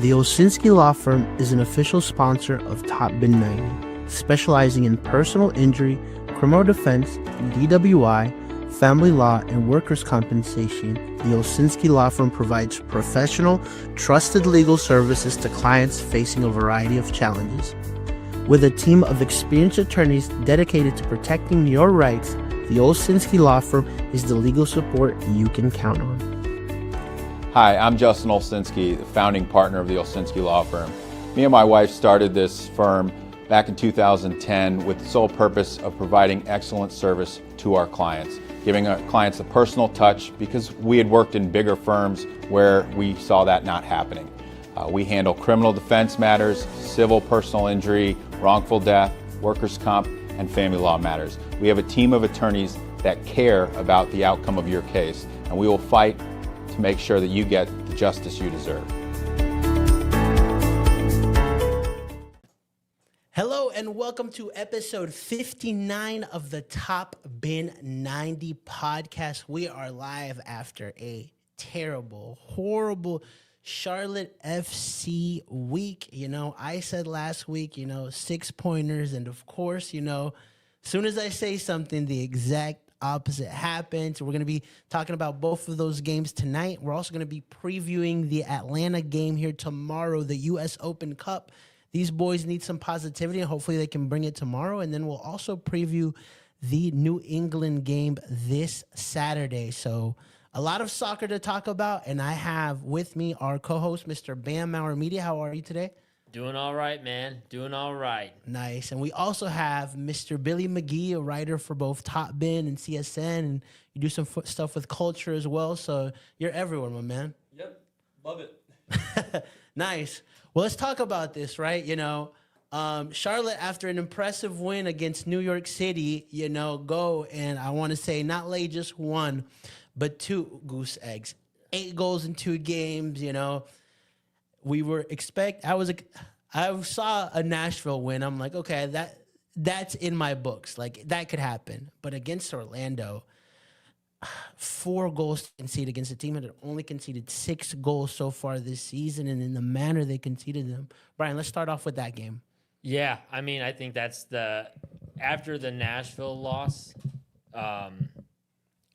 The Olsinski Law Firm is an official sponsor of Top Bin 90, specializing in personal injury, criminal defense, DWI, family law, and workers' compensation. The Olsinski Law Firm provides professional, trusted legal services to clients facing a variety of challenges. With a team of experienced attorneys dedicated to protecting your rights, the Olsinski Law Firm is the legal support you can count on. Hi, I'm Justin Olsinski, the founding partner of the Olsinski Law Firm. Me and my wife started this firm back in 2010 with the sole purpose of providing excellent service to our clients, giving our clients a personal touch because we had worked in bigger firms where we saw that not happening. We handle criminal defense matters, civil personal injury, wrongful death, workers' comp, and family law matters. We have a team of attorneys that care about the outcome of your case, and we will fight to make sure that you get the justice you deserve. Hello and welcome to episode 59 of the Top Bin 90 podcast. We are live after a terrible, horrible Charlotte FC week. I said last week, 6 pointers. And of course, as soon as I say something, the exact opposite happens. We're going to be talking about both of those games tonight. We're also going to be previewing the Atlanta game here tomorrow, the U.S. Open Cup. These boys need some positivity, and hopefully they can bring it tomorrow. And then we'll also preview the New England game this Saturday. So a lot of soccer to talk about, and I have with me our co-host, Mr. Bam Maurer Media. How are you today? Doing all right, man. Doing all right. Nice. And we also have Mr. Billy McGee, a writer for both Top Bin and CSN, and you do some stuff with culture as well. So you're everywhere, my man. Yep. Love it. Nice. Well, let's talk about this, right? Charlotte, after an impressive win against New York City, go and I want to say not lay just one, but 2 goose eggs. 8 goals in 2 games, We were I saw a Nashville win. I'm like, okay, that's in my books. Like, that could happen. But against Orlando, 4 goals to concede against a team that had only conceded 6 goals so far this season, and in the manner they conceded them. Brian, let's start off with that game. Yeah, I think that's after the Nashville loss,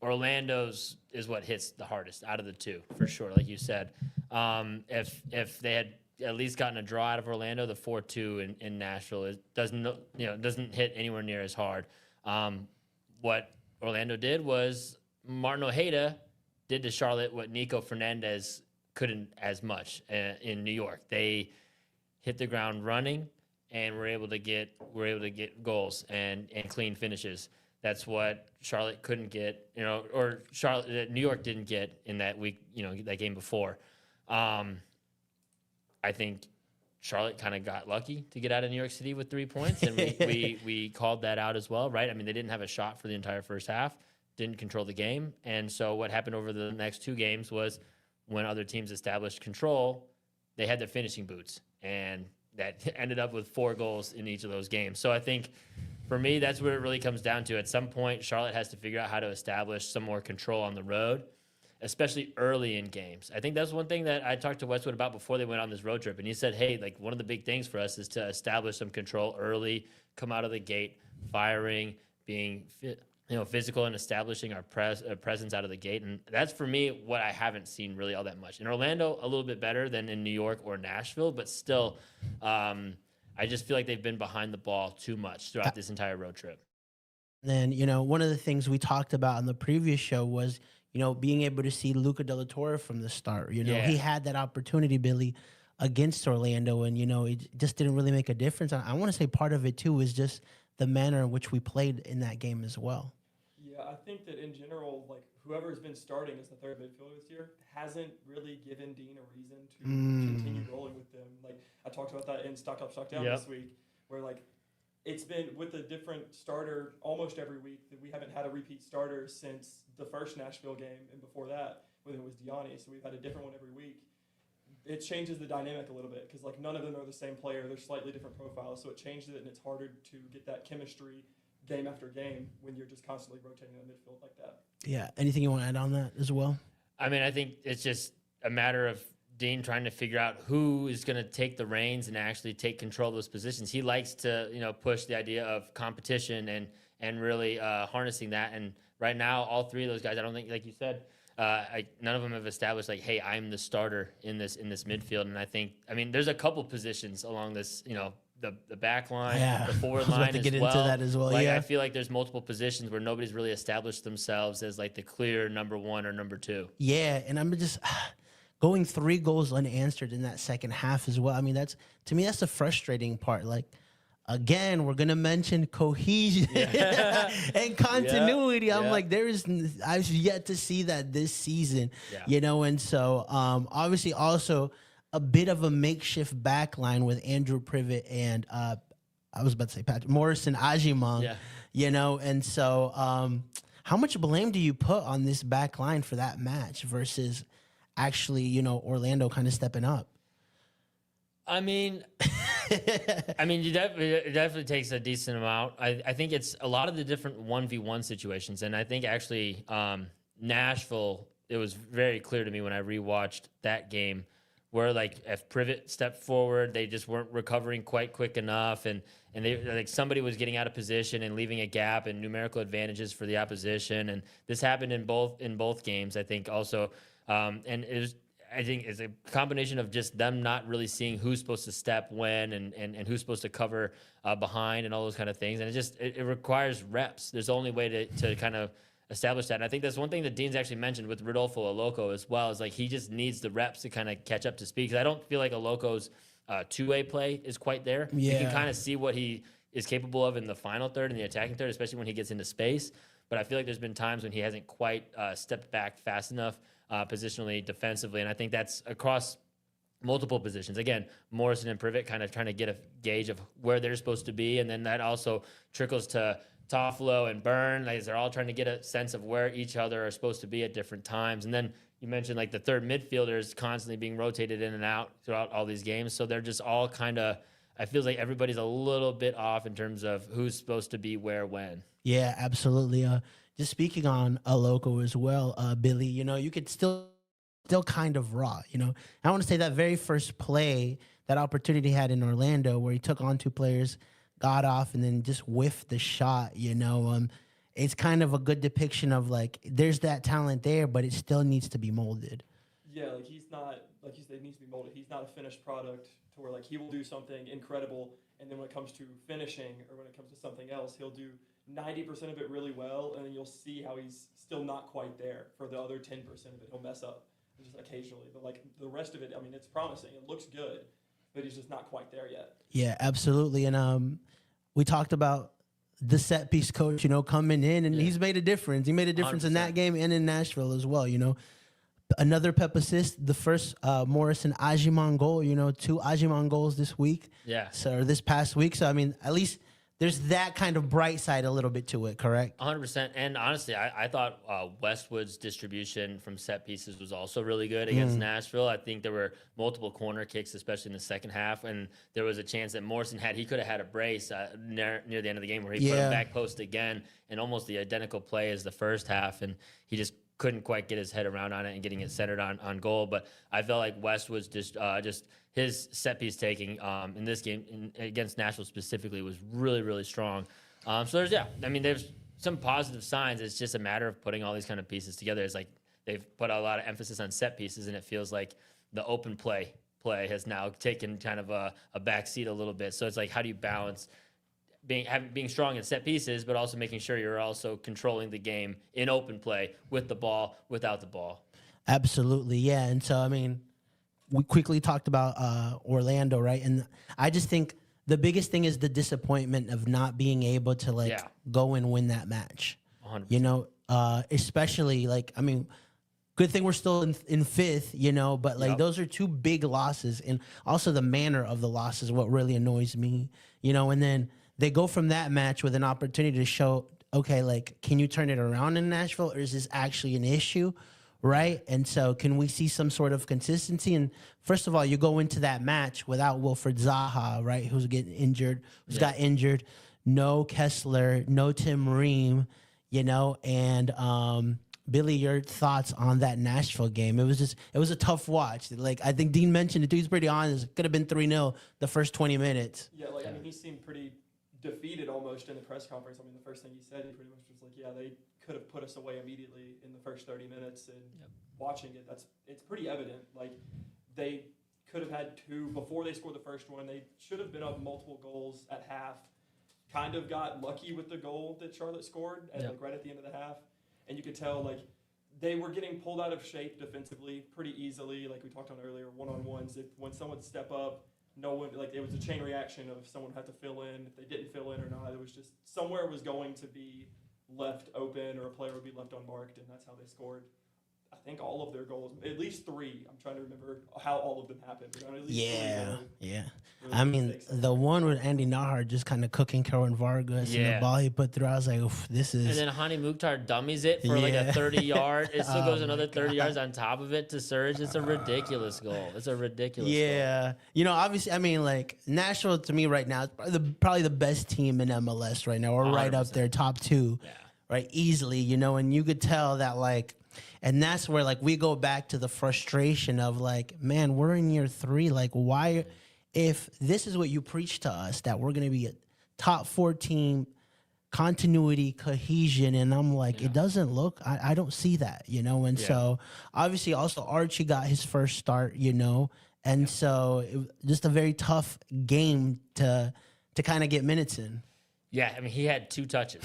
Orlando's is what hits the hardest out of the 2, for sure. Like you said, if they had at least gotten a draw out of Orlando, the 4-2 in Nashville doesn't hit anywhere near as hard. What Orlando did was Martin Ojeda did to Charlotte what Nico Fernandez couldn't as much in New York. They hit the ground running and were able to get goals and clean finishes. That's what Charlotte couldn't get, or New York didn't get in that week, that game before. I think Charlotte kind of got lucky to get out of New York City with 3 points, and we called that out as well, right? I mean, they didn't have a shot for the entire first half, didn't control the game, and so what happened over the next 2 games was when other teams established control, they had their finishing boots, and that ended up with 4 goals in each of those games. So I think, for me, that's where it really comes down to. At some point, Charlotte has to figure out how to establish some more control on the road, especially early in games. I think that's one thing that I talked to Westwood about before they went on this road trip, and he said, hey, like, one of the big things for us is to establish some control early, come out of the gate, firing, being physical, and establishing our presence out of the gate. And that's, for me, what I haven't seen really all that much. In Orlando, a little bit better than in New York or Nashville, but still, I just feel like they've been behind the ball too much throughout this entire road trip. And, one of the things we talked about on the previous show was, being able to see Luca de la Torre from the start. He had that opportunity, Billy, against Orlando, and, it just didn't really make a difference. I want to say part of it, too, was just the manner in which we played in that game as well. Yeah, I think that in general, like, whoever has been starting as the third midfielder this year hasn't really given Dean a reason to continue rolling with them. Like, I talked about that in Stock Up, Stock Down this week, where, like, it's been with a different starter almost every week that we haven't had a repeat starter since the first Nashville game and before that, when it was Diani. So we've had a different one every week. It changes the dynamic a little bit because, like, none of them are the same player. They're slightly different profiles, so it changes it, and it's harder to get that chemistry game after game when you're just constantly rotating the midfield like that. Yeah. Anything you want to add on that as well? I mean, I think it's just a matter of Dean trying to figure out who is going to take the reins and actually take control of those positions. He likes to, push the idea of competition and really harnessing that. And right now, all three of those guys, I don't think, like you said, none of them have established like, hey, I'm the starter in this midfield. And I think, there's a couple positions along this, the back line, the forward line get as well. into that as well. Like, yeah, I feel like there's multiple positions where nobody's really established themselves as like the clear number one or number two. Yeah, and I'm just going 3 goals unanswered in that second half as well. That's, to me, that's the frustrating part. Like, again, we're gonna mention cohesion and continuity. I'm like, I've yet to see that this season, and so obviously also a bit of a makeshift back line with Andrew Privet and I was about to say Patrick Morrison Ajimong, and so how much blame do you put on this back line for that match versus actually, Orlando kind of stepping up? It definitely takes a decent amount. I think it's a lot of the different 1v1 situations. And I think actually Nashville, it was very clear to me when I rewatched that game where like if Privet stepped forward, they just weren't recovering quite quick enough. And they like somebody was getting out of position and leaving a gap and numerical advantages for the opposition. And this happened in both games, I think also. And I think it's a combination of just them not really seeing who's supposed to step when and who's supposed to cover behind and all those kind of things. And it requires reps. There's the only way to kind of establish that. And I think that's one thing that Dean's actually mentioned with Rodolfo Aloco as well, is like he just needs the reps to kind of catch up to speed. Because I don't feel like Aloco's two-way play is quite there. You can kind of see what he is capable of in the final third and the attacking third, especially when he gets into space. But I feel like there's been times when he hasn't quite stepped back fast enough positionally, defensively. And I think that's across multiple positions. Again, Morrison and Privet kind of trying to get a gauge of where they're supposed to be. And then that also trickles to Toffolo and Byrne. Like, they're all trying to get a sense of where each other are supposed to be at different times. And then you mentioned like the third midfielder is constantly being rotated in and out throughout all these games. So they're just all kind of, I feel like everybody's a little bit off in terms of who's supposed to be where when. Yeah, absolutely. Just speaking on Aloco as well, Billy, you could still kind of raw, I want to say that very first play, that opportunity he had in Orlando where he took on 2 players, got off, and then just whiffed the shot, it's kind of a good depiction of like, there's that talent there, but it still needs to be molded. Yeah, like he's not, like you said, he needs to be molded. He's not a finished product to where like he will do something incredible, and then when it comes to finishing or when it comes to something else, he'll do 90% of it really well, and then you'll see how he's still not quite there for the other 10% of it. He'll mess up just occasionally, but like the rest of it, it's promising. It looks good, but he's just not quite there yet. Yeah, absolutely. And we talked about the set piece coach, coming in, and he's made a difference. He made a difference 100%. In that game and in Nashville as well. Another Pep assist, the first Morrison Ajimong goal. 2 Ajimong goals this week. Yeah. So this past week. So at least there's that kind of bright side a little bit to it, correct? 100%. And honestly, I thought Westwood's distribution from set pieces was also really good against Nashville. I think there were multiple corner kicks, especially in the second half, and there was a chance that Morrison he could have had a brace near the end of the game where he put him back post again, and almost the identical play as the first half, and he just couldn't quite get his head around on it and getting it centered on goal. But I felt like Westwood's just his set piece taking in this game against Nashville specifically was really, really strong. So there's some positive signs. It's just a matter of putting all these kind of pieces together. It's like they've put a lot of emphasis on set pieces, and it feels like the open play has now taken kind of a backseat a little bit. So it's like, how do you balance being strong in set pieces, but also making sure you're also controlling the game in open play with the ball, without the ball? Absolutely, yeah. And so, we quickly talked about Orlando, right? And I just think the biggest thing is the disappointment of not being able to go and win that match. 100%. Especially good thing we're still in fifth, but those are 2 big losses, and also the manner of the loss is what really annoys me, and then they go from that match with an opportunity to show, okay, can you turn it around in Nashville, or is this actually an issue? Right. And so can we see some sort of consistency? And first of all, you go into that match without Wilfred Zaha, right? Who's got injured. No Kessler, no Tim Ream, and Billy, your thoughts on that Nashville game? It was a tough watch. Like, I think Dean mentioned it too. He's pretty honest. It could have been 3-0 the first 20 minutes. Yeah, like, I mean, he seemed pretty defeated almost in the press conference. I mean, the first thing he said, he pretty much was like, yeah, they could have put us away immediately in the first 30 minutes. And watching it, it's pretty evident. Like, they could have had two before they scored the first one. They should have been up multiple goals at half. Kind of got lucky with the goal that Charlotte scored like right at the end of the half. And you could tell, like, they were getting pulled out of shape defensively pretty easily. Like we talked on earlier, one-on-ones. When someone would step up, no one, like, it was a chain reaction of someone had to fill in. If they didn't fill in or not, it was just somewhere was going to be left open or a player would be left unmarked, and that's how they scored. I think all of their goals, at least three. I'm trying to remember how all of them happened. But at least Yeah. I mean, the one with Andy Nahar just kind of cooking Kerwin Vargas and the ball he put through, I was like, oof, this is... And then Hani Mukhtar dummies it for like a 30-yard. It still goes another 30 yards on top of it to Surge. It's a ridiculous goal. It's a ridiculous goal. You know, obviously, I mean, like, Nashville, to me right now, is probably the best team in MLS right now, or right up there, top two, right, easily, you know, and you could tell that, like... And that's where, like, we go back to the frustration of, like, man, we're in year 3. Like, why, if this is what you preach to us, that we're going to be a top 4 team, continuity, cohesion, and I'm like, it doesn't look, I don't see that, you know? And so, obviously, also, Archie got his first start, you know? And so, just a very tough game to kind of get minutes in. Yeah, I mean, he had 2 touches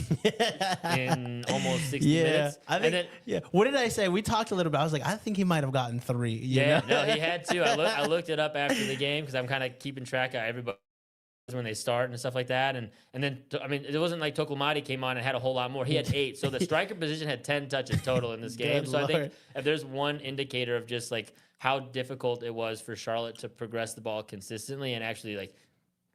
in almost 60 minutes. I think, What did I say? We talked a little bit. I was like, I think he might have gotten 3. You know? No, he had 2. I looked it up after the game because I'm kind of keeping track of everybody when they start and stuff like that. And then, I mean, it wasn't like Tokulmadi came on and had a whole lot more. He had 8. So the striker position had 10 touches total in this game. So Lord. I think if there's one indicator of just like how difficult it was for Charlotte to progress the ball consistently and actually like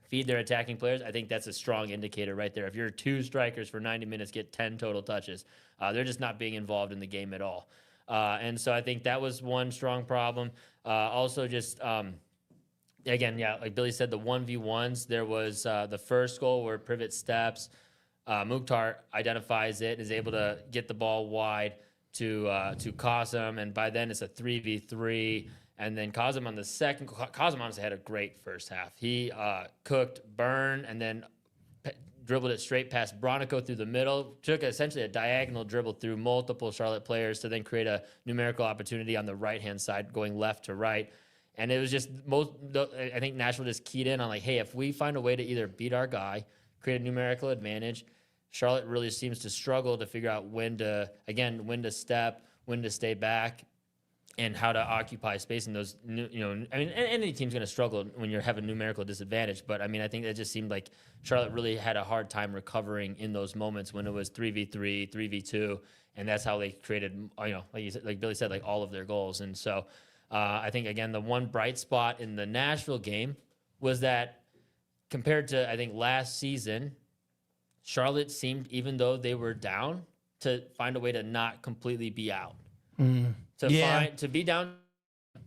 feed their attacking players, I think that's a strong indicator right there. If your 2 strikers for 90 minutes get 10 total touches, they're just not being involved in the game at all. And so I think that was one strong problem. Also just, again, like Billy said, the 1v1s, there was the first goal where Privet steps, Mukhtar identifies it, is able to get the ball wide to Qasim, and by then it's a 3v3. And then Qasim on the second, Qasim honestly had a great first half. He cooked Burn and then dribbled it straight past Bronico through the middle, took essentially a diagonal dribble through multiple Charlotte players to then create a numerical opportunity on the right-hand side going left to right. And it was just I think Nashville just keyed in on like, hey, if we find a way to either beat our guy, create a numerical advantage, Charlotte really seems to struggle to figure out when to step, when to stay back, and how to occupy space in those, you know, I mean, any team's going to struggle when you have a numerical disadvantage. But, I mean, I think it just seemed like Charlotte really had a hard time recovering in those moments when it was 3v3, 3v2, and that's how they created, you know, like you said, like Billy said, like all of their goals. And so I think, again, the one bright spot in the Nashville game was that compared to, I think, last season, Charlotte seemed, even though they were down, to find a way to not completely be out. To be down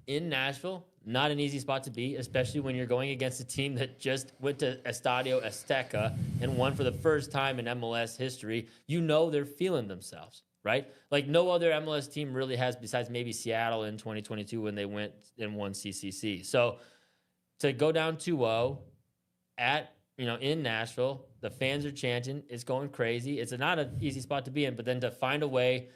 in Nashville, not an easy spot to be, especially when you're going against a team that just went to Estadio Azteca and won for the first time in MLS history. You know they're feeling themselves, right? Like no other MLS team really has, besides maybe Seattle in 2022 when they went and won CCC. So to go down 2-0 in Nashville, the fans are chanting, it's going crazy. It's not an easy spot to be in, but then to find a way,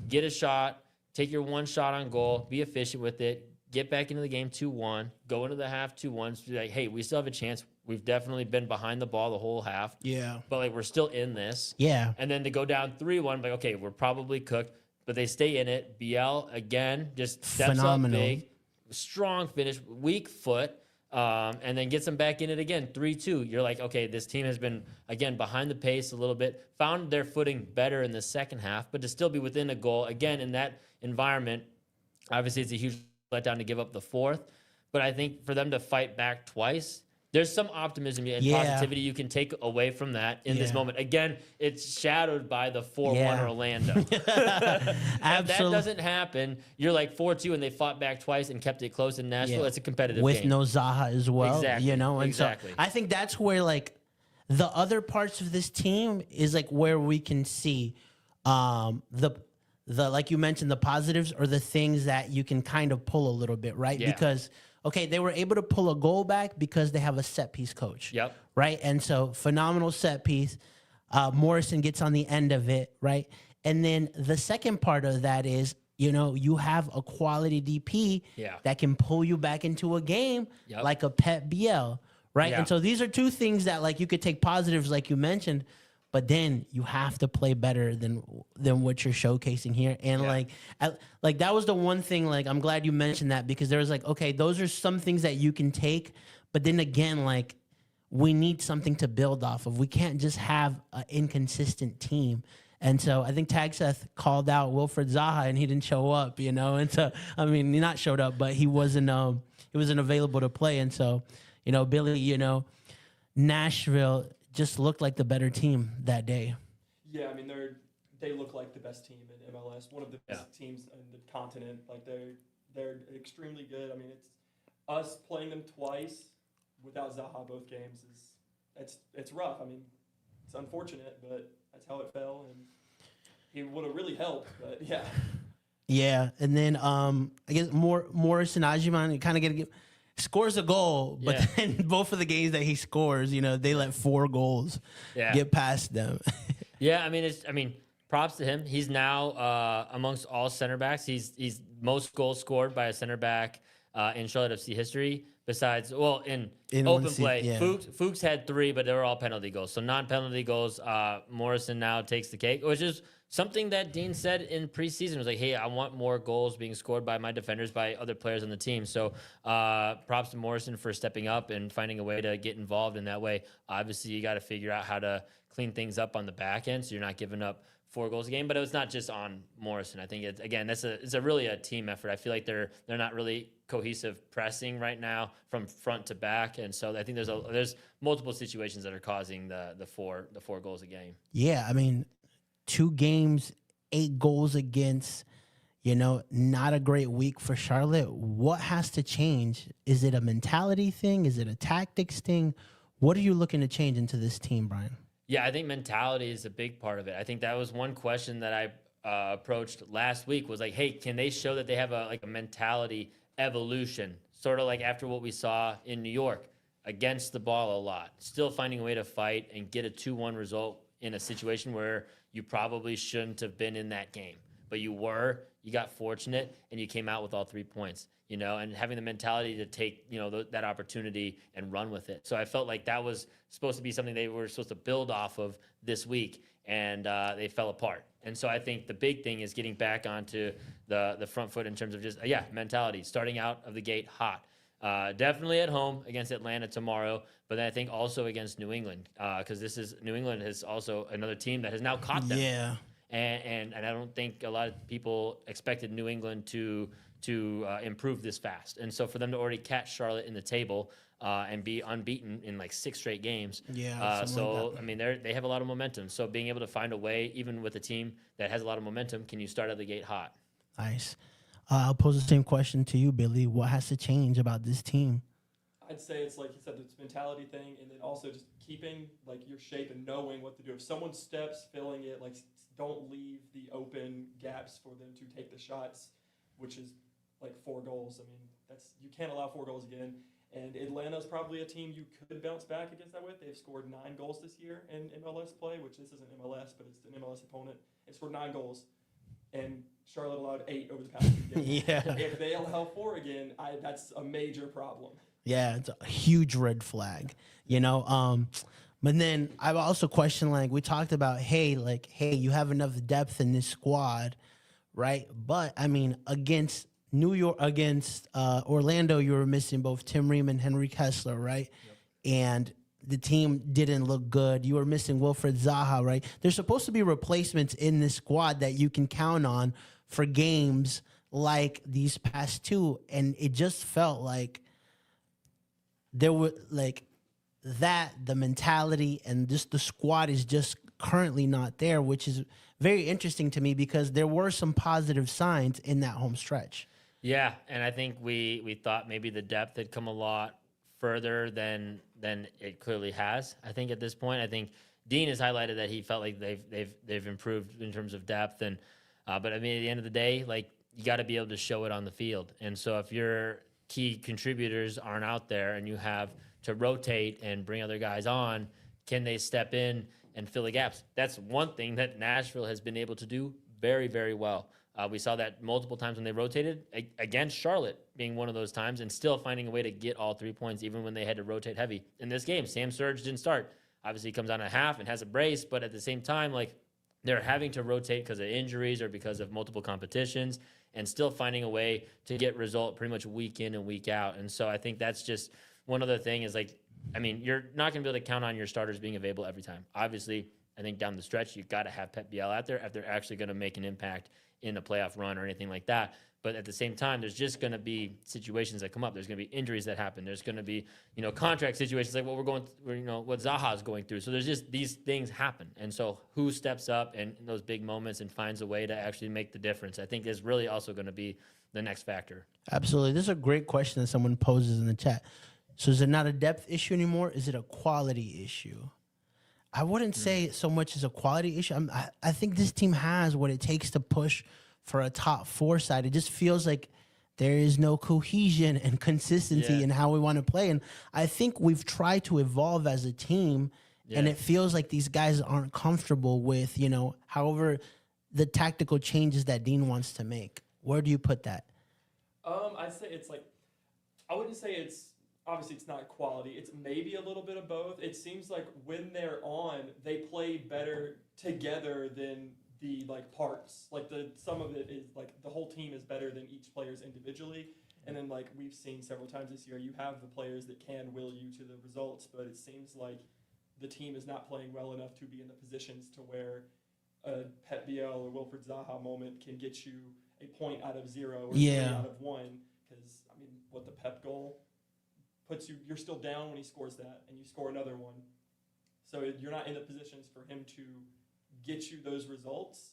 get a shot, take your one shot on goal, be efficient with it, get back into the game 2-1, go into the half 2-1, be like, hey, we still have a chance. We've definitely been behind the ball the whole half. Yeah. But, like, we're still in this. Yeah. And then to go down 3-1, like, okay, we're probably cooked. But they stay in it. BL, again, just steps up big. Strong finish, weak foot. And then gets them back in it again, 3-2. You're like, okay, this team has been, again, behind the pace a little bit, found their footing better in the second half, but to still be within a goal, again, in that environment, obviously it's a huge letdown to give up the 4th, but I think for them to fight back twice, there's some optimism and positivity you can take away from that in this moment. Again, it's shadowed by the 4-1 Orlando. If that doesn't happen, you're like 4-2 and they fought back twice and kept it close in Nashville. It's a competitive with game. no Zaha as well. Exactly. You know, and so I think that's where like the other parts of this team is like where we can see the like you mentioned, the positives or the things that you can kind of pull a little bit, right? Yeah. Because, okay, they were able to pull a goal back because they have a set piece coach. Yep. Right. And so phenomenal set piece. Morrison gets on the end of it. Right. And then the second part of that is, you have a quality DP Yeah. that can pull you back into a game Yep. like a Pep BL. Right. Yeah. And so these are two things that like you could take positives, like you mentioned, but then you have to play better than what you're showcasing here. And Yeah. like that was the one thing, like, I'm glad you mentioned that, because there was like, okay, those are some things that you can take, but then again, like, we need something to build off of. We can't just have an inconsistent team. And so I think Tag Seth called out Wilfred Zaha and he didn't show up, And so, I mean, he not showed up, but he wasn't available to play. And so, Billy, Nashville just looked like the better team that day. Yeah, I mean they look like the best team in MLS, one of the best teams in the continent. Like they're extremely good. I mean, it's us playing them twice without Zaha both games it's rough. I mean, it's unfortunate, but that's how it fell, and he would have really helped. But yeah. Yeah, and then I guess Morrison Ajiman kind of scores a goal, but then both of the games that he scores, they let 4 goals get past them. Yeah, I mean, props to him. He's now amongst all center backs. He's most goals scored by a center back in Charlotte FC history. Besides, in open play, Fuchs had 3, but they were all penalty goals. So non-penalty goals, Morrison now takes the cake, which is something that Dean said in preseason. Was like, hey, I want more goals being scored by my defenders, by other players on the team. So props to Morrison for stepping up and finding a way to get involved in that way. Obviously, you got to figure out how to clean things up on the back end so you're not giving up 4 goals a game. But it was not just on Morrison. I think it's really a team effort. I feel like they're not really cohesive pressing right now from front to back, and so I think there's multiple situations that are causing the four goals a game. Yeah, I mean, 2 games, 8 goals against, not a great week for Charlotte. What has to change? Is it a mentality thing? Is it a tactics thing? What are you looking to change into this team, Brian? Yeah, I think mentality is a big part of it. I think that was one question that I approached last week, was like, hey, can they show that they have a mentality evolution, sort of like after what we saw in New York, against the ball a lot, still finding a way to fight and get a 2-1 result in a situation where you probably shouldn't have been in that game, but you got fortunate and you came out with all 3 points, and having the mentality to take, that opportunity and run with it. So I felt like that was supposed to be something they were supposed to build off of this week, and they fell apart. And so I think the big thing is getting back onto the front foot in terms of just, mentality, starting out of the gate hot. Definitely at home against Atlanta tomorrow, but then I think also against New England, because New England is also another team that has now caught them. Yeah. And I don't think a lot of people expected New England to improve this fast. And so for them to already catch Charlotte in the table and be unbeaten in like 6 straight games. Yeah. I mean, they have a lot of momentum. So being able to find a way, even with a team that has a lot of momentum, can you start out the gate hot? Nice. I'll pose the same question to you, Billy. What has to change about this team? I'd say it's like you said, it's mentality thing, and then also just keeping like your shape and knowing what to do. If someone steps, filling it, like don't leave the open gaps for them to take the shots, which is like 4 goals. I mean, you can't allow 4 goals again. And Atlanta's probably a team you could bounce back against that with. They've scored 9 goals this year in MLS play, which this isn't MLS, but it's an MLS opponent. They scored 9 goals, and Charlotte allowed 8 over the past 2 games. If they allow 4 again, that's a major problem. Yeah, it's a huge red flag, But then I've also questioned, like we talked about, hey, you have enough depth in this squad, right? But I mean, against Orlando, you were missing both Tim Ream and Henry Kessler, right? Yep. And the team didn't look good. You were missing Wilfred Zaha, right? There's supposed to be replacements in this squad that you can count on for games like these past 2, and it just felt like there were the mentality and just the squad is just currently not there, which is very interesting to me because there were some positive signs in that home stretch. Yeah, and I think we thought maybe the depth had come a lot further than it clearly has. I think at this point, I think Dean has highlighted that he felt like they've improved in terms of depth, and But I mean, at the end of the day, like, you got to be able to show it on the field. And so if your key contributors aren't out there and you have to rotate and bring other guys on, can they step in and fill the gaps? That's one thing that Nashville has been able to do very, very well. We saw that multiple times when they rotated, against Charlotte being one of those times, and still finding a way to get all 3 points even when they had to rotate heavy. In this game, Sam Surge didn't start. Obviously, he comes on a half and has a brace, but at the same time, like, they're having to rotate because of injuries or because of multiple competitions, and still finding a way to get result pretty much week in and week out. And so I think that's just one other thing is, like, I mean, you're not going to be able to count on your starters being available every time. Obviously, I think down the stretch, you've got to have Pep Biel out there if they're actually going to make an impact in a playoff run or anything like that. But at the same time, there's just going to be situations that come up. There's going to be injuries that happen. There's going to be, contract situations like what what Zaha's going through. So there's just these things happen. And so who steps up in those big moments and finds a way to actually make the difference, I think is really also going to be the next factor. Absolutely. This is a great question that someone poses in the chat. So is it not a depth issue anymore? Is it a quality issue? I wouldn't say so much as a quality issue. I think this team has what it takes to push for a top 4 side. It just feels like there is no cohesion and consistency in how we want to play. And I think we've tried to evolve as a team, and it feels like these guys aren't comfortable with, however, the tactical changes that Dean wants to make. Where do you put that? I'd say it's like, I wouldn't say it's, obviously it's not quality. It's maybe a little bit of both. It seems like when they're on, they play better together than the parts. Like some of it is like the whole team is better than each player's individually. And then like we've seen several times this year, you have the players that can will you to the results, but it seems like the team is not playing well enough to be in the positions to where a Pep Biel or Wilfred Zaha moment can get you a point out of 0 or 3 out of 1. Because I mean, what the Pep goal puts you, you're still down when he scores that, and you score another one. So you're not in the positions for him to get you those results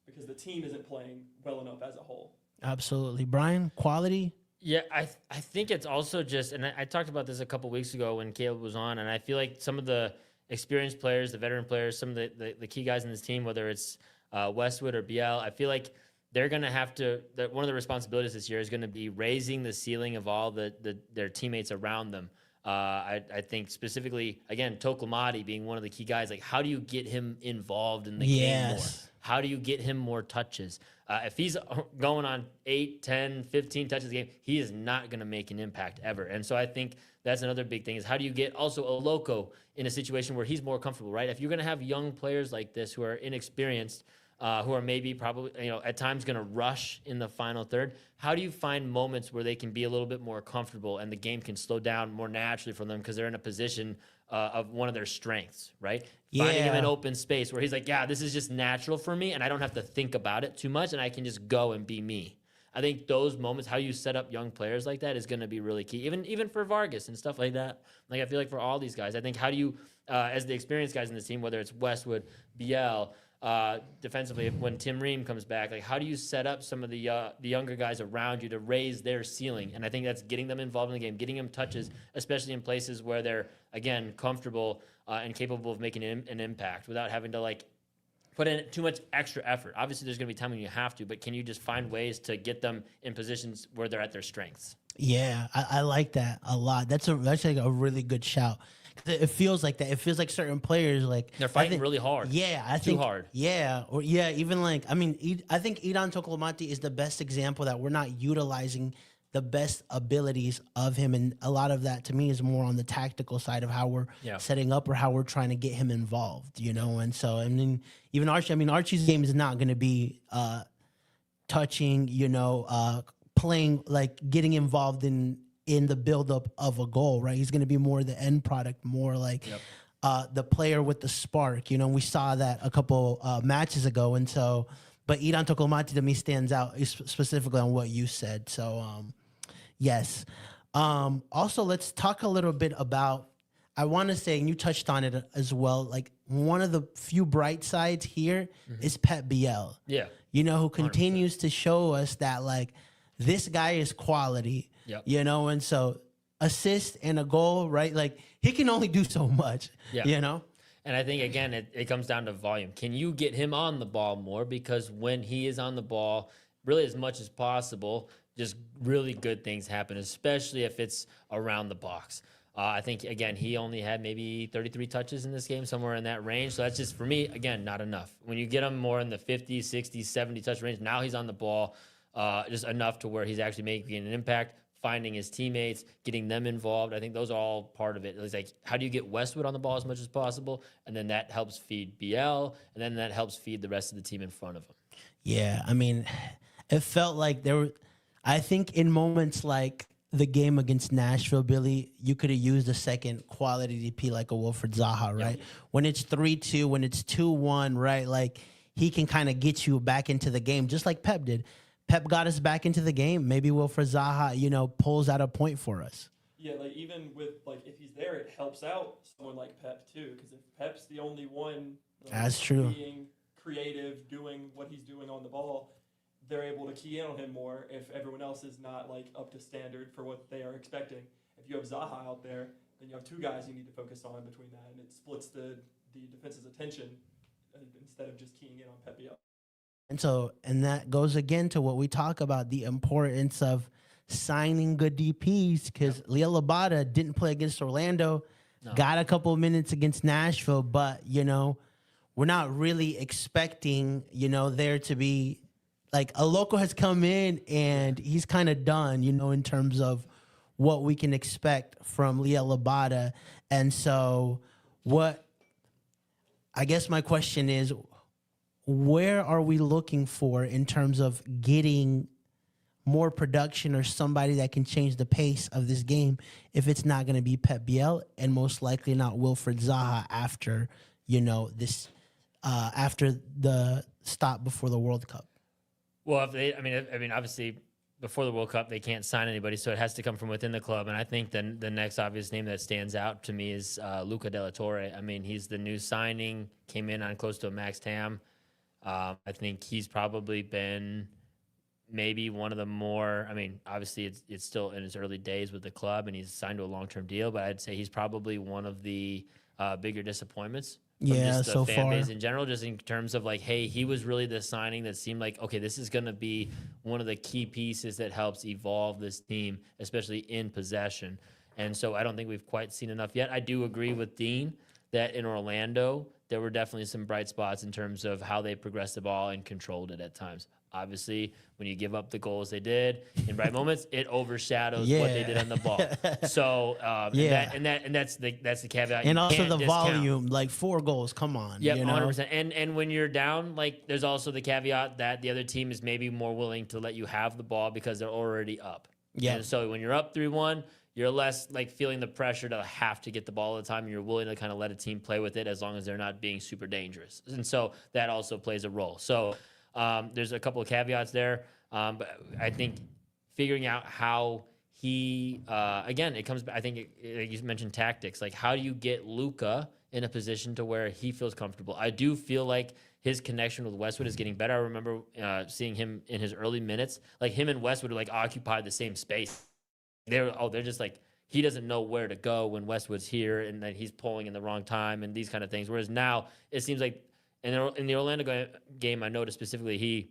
because the team isn't playing well enough as a whole. Absolutely. Brian, quality? Yeah, I think it's also just, and I talked about this a couple weeks ago when Caleb was on, and I feel like some of the experienced players, the veteran players, some of the key guys in this team, whether it's Westwood or Biel, I feel like they're going to have to, one of the responsibilities this year is going to be raising the ceiling of all their teammates around them. I think specifically, again, Toklomati being one of the key guys, like how do you get him involved in the game more? How do you get him more touches? If he's going on 8, 10, 15 touches a game, he is not going to make an impact ever. And so I think that's another big thing is how do you get also a Loco in a situation where he's more comfortable, right? If you're going to have young players like this who are inexperienced, who are maybe probably, at times going to rush in the final third, how do you find moments where they can be a little bit more comfortable and the game can slow down more naturally for them because they're in a position of one of their strengths, right? Finding him in open space where he's like, yeah, this is just natural for me and I don't have to think about it too much and I can just go and be me. I think those moments, how you set up young players like that is going to be really key, even for Vargas and stuff like that. Like I feel like for all these guys, I think how do you, as the experienced guys in this team, whether it's Westwood, Biel, defensively, when Tim Ream comes back, like how do you set up some of the younger guys around you to raise their ceiling? And I think that's getting them involved in the game, getting them touches, especially in places where they're, again, comfortable and capable of making an impact without having to put in too much extra effort. Obviously, there's going to be time when you have to, but can you just find ways to get them in positions where they're at their strengths? Yeah, I like that a lot. That's like a really good shout. It feels like that. It feels like certain players they're fighting really hard. Yeah, I think too hard. Yeah, or even I think Idan Toklomati is the best example that we're not utilizing the best abilities of him, and a lot of that to me is more on the tactical side of how we're setting up or how we're trying to get him involved. And so even Archie. Archie's game is not going to be touching. Playing getting involved in the buildup of a goal, right? He's going to be more the end product, more the player with the spark. We saw that a couple matches ago, and so. But Idan Toklomati to me stands out specifically on what you said. So, yes. Also, let's talk a little bit about. I want to say, and you touched on it as well. Like one of the few bright sides here is Pep Biel. Yeah, who continues 100%. To show us that this guy is quality. Yep. And so assist and a goal, right? He can only do so much. Yeah. And I think, again, it comes down to volume. Can you get him on the ball more? Because when he is on the ball, really as much as possible, just really good things happen, especially if it's around the box. I think, again, he only had maybe 33 touches in this game, somewhere in that range. So that's just, for me, again, not enough. When you get him more in the 50, 60, 70 touch range, now he's on the ball just enough to where he's actually making an impact, finding his teammates, getting them involved. I think those are all part of it. It's like, how do you get Westwood on the ball as much as possible? And then that helps feed BL, and then that helps feed the rest of the team in front of him. Yeah, I mean, it felt like there were, I think in moments like the game against Nashville, Billy, you could have used a second quality DP like a Wilfred Zaha, right? Yep. When it's 3-2, when it's 2-1, right? Like, he can kind of get you back into the game, just like Pep did. Pep got us back into the game. Maybe Wilfred Zaha, pulls out a point for us. Yeah, like even with if he's there, it helps out someone like Pep too. Because if Pep's the only one, That's true, being creative, doing what he's doing on the ball, they're able to key in on him more. If everyone else is not up to standard for what they are expecting, if you have Zaha out there, then you have two guys you need to focus on between that, and it splits the defense's attention instead of just keying in on Pep. And that goes again to what we talk about, the importance of signing good DPs, because Leo Labata didn't play against Orlando, got a couple of minutes against Nashville, but, we're not really expecting, there to be, a local has come in and he's kind of done, in terms of what we can expect from Leo Labata. And so I guess my question is, where are we looking for in terms of getting more production or somebody that can change the pace of this game if it's not going to be Pep Biel and most likely not Wilfred Zaha after, after the stop before the World Cup? Well, obviously before the World Cup, they can't sign anybody, so it has to come from within the club. And I think then the next obvious name that stands out to me is Luca De La Torre. I mean, he's the new signing, came in on close to a max TAM. I think he's probably been maybe one of the more, obviously it's still in his early days with the club and he's signed to a long-term deal, but I'd say he's probably one of the bigger disappointments from just the so fan far. base in general, just in terms of hey, he was really the signing that seemed like, okay, this is going to be one of the key pieces that helps evolve this team, especially in possession. And so I don't think we've quite seen enough yet. I do agree with Dean that in Orlando, there were definitely some bright spots in terms of how they progressed the ball and controlled it at times. Obviously, when you give up the goals they did in bright moments, it overshadows what they did on the ball. So, and that's the caveat. And you also can't the discount. volume, 4 goals. Come on. Yeah, 100%. And when you're down, there's also the caveat that the other team is maybe more willing to let you have the ball because they're already up. Yeah. And so when you're up 3-1, you're less feeling the pressure to have to get the ball all the time. And you're willing to kind of let a team play with it as long as they're not being super dangerous. And so that also plays a role. So there's a couple of caveats there. But I think figuring out how he, again, it comes back, I think you mentioned tactics. How do you get Luka in a position to where he feels comfortable? I do feel like his connection with Westwood is getting better. I remember seeing him in his early minutes. Him and Westwood would occupy the same space. They're just he doesn't know where to go when Westwood's here and that he's pulling in the wrong time and these kind of things. Whereas now it seems like in the Orlando game, I noticed specifically he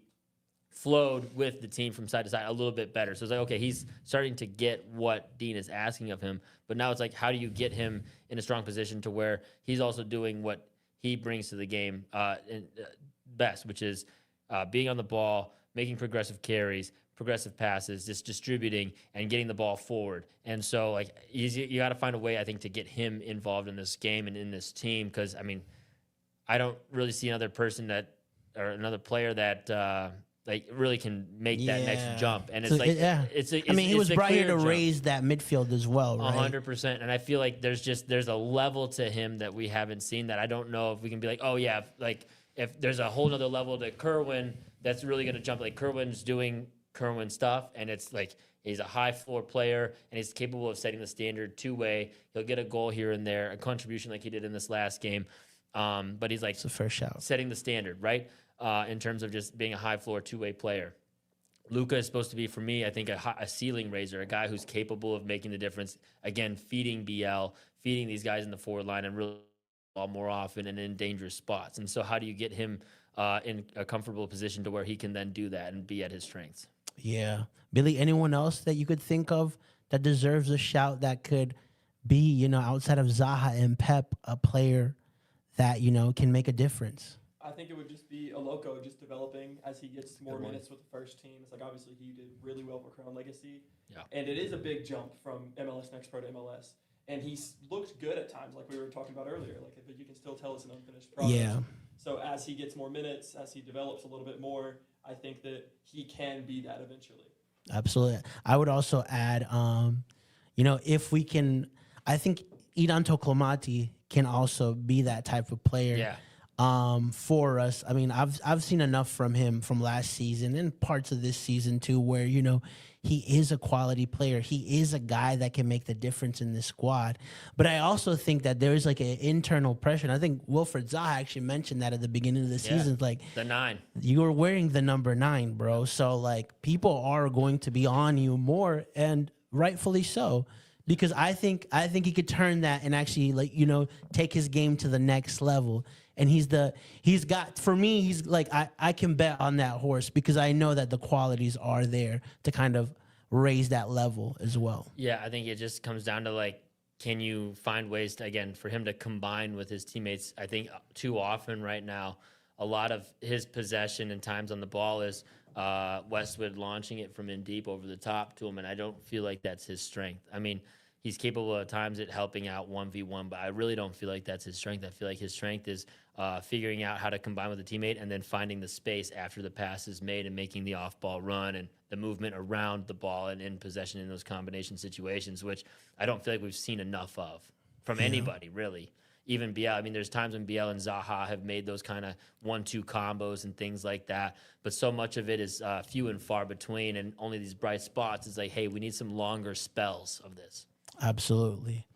flowed with the team from side to side a little bit better. So it's okay, he's starting to get what Dean is asking of him. But now it's how do you get him in a strong position to where he's also doing what he brings to the game best, which is being on the ball, making progressive carries, progressive passes, just distributing and getting the ball forward. And so you got to find a way, I think, to get him involved in this game and in this team. Because I don't really see another person another player that really can make that next jump. And it's he was brought here to jump. Raise that midfield as well, right? 100%. And I feel like there's a level to him that we haven't seen that I don't know if we can be if there's a whole nother level to Kerwin that's really going to jump. Kerwin's doing Kerwin stuff, and it's he's a high floor player and he's capable of setting the standard two-way. He'll get a goal here and there, a contribution like he did in this last game. But he's it's a fair shout. Setting the standard, right? In terms of just being a high floor two-way player. Luka is supposed to be, for me, I think, a ceiling raiser, a guy who's capable of making the difference. Again, feeding BL, feeding these guys in the forward line, and really ball more often and in dangerous spots. And so how do you get him in a comfortable position to where he can then do that and be at his strengths? Yeah. Billy, anyone else that you could think of that deserves a shout that could be, outside of Zaha and Pep, a player that, can make a difference? I think it would just be a Loco just developing as he gets more minutes with the first team. It's like obviously he did really well for Crown Legacy. Yeah. And it is a big jump from MLS Next Pro to MLS. And he's looked good at times, like we were talking about earlier. But you can still tell it's an unfinished product. Yeah. So as he gets more minutes, as he develops a little bit more, I think that he can be that eventually. Absolutely. I would also add, if we can, I think Idanto Clomati can also be that type of player. Yeah. For us. I mean, I've seen enough from him from last season and parts of this season too, where, he is a quality player. He is a guy that can make the difference in this squad. But I also think that there is like an internal pressure. And I think Wilfred Zaha actually mentioned that at the beginning of the season. Like the 9. You are wearing the number 9, bro. So like people are going to be on you more, and rightfully so. Because I think he could turn that and actually take his game to the next level. And he's like, I can bet on that horse because I know that the qualities are there to kind of raise that level as well. Yeah, I think it just comes down to like, can you find ways to, again, for him to combine with his teammates? I think too often right now, a lot of his possession and times on the ball is Westwood launching it from in deep over the top to him, and I don't feel like that's his strength. I mean, he's capable at times at helping out 1v1, but I really don't feel like that's his strength. I feel like his strength is figuring out how to combine with a teammate and then finding the space after the pass is made and making the off-ball run and the movement around the ball and in possession in those combination situations, which I don't feel like we've seen enough of from anybody, really. Even BL. I mean, there's times when BL and Zaha have made those kind of 1-2 combos and things like that, but so much of it is few and far between, and only these bright spots. It's like, hey, we need some longer spells of this. Absolutely.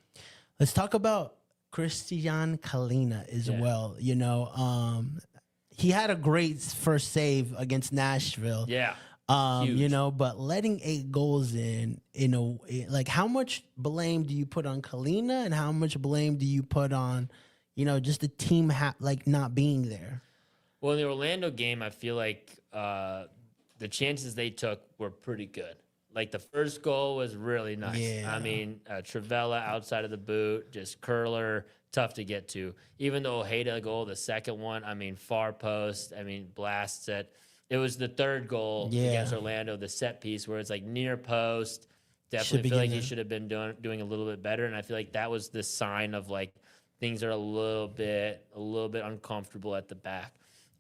Let's talk about Christian Kalina as well. He had a great first save against Nashville. Yeah. But letting 8 goals in like, how much blame do you put on Kalina and how much blame do you put on, just the team not being there? Well, in the Orlando game, I feel like the chances they took were pretty good. Like the first goal was really nice. Yeah. I mean, Trivella outside of the boot, just curler, tough to get to. Even the Ojeda goal, the second one, I mean, far post, I mean, blasts it. It was the third goal against Orlando, the set piece where it's like near post. Definitely feel like he should have been doing a little bit better. And I feel like that was the sign of like things are a little bit uncomfortable at the back.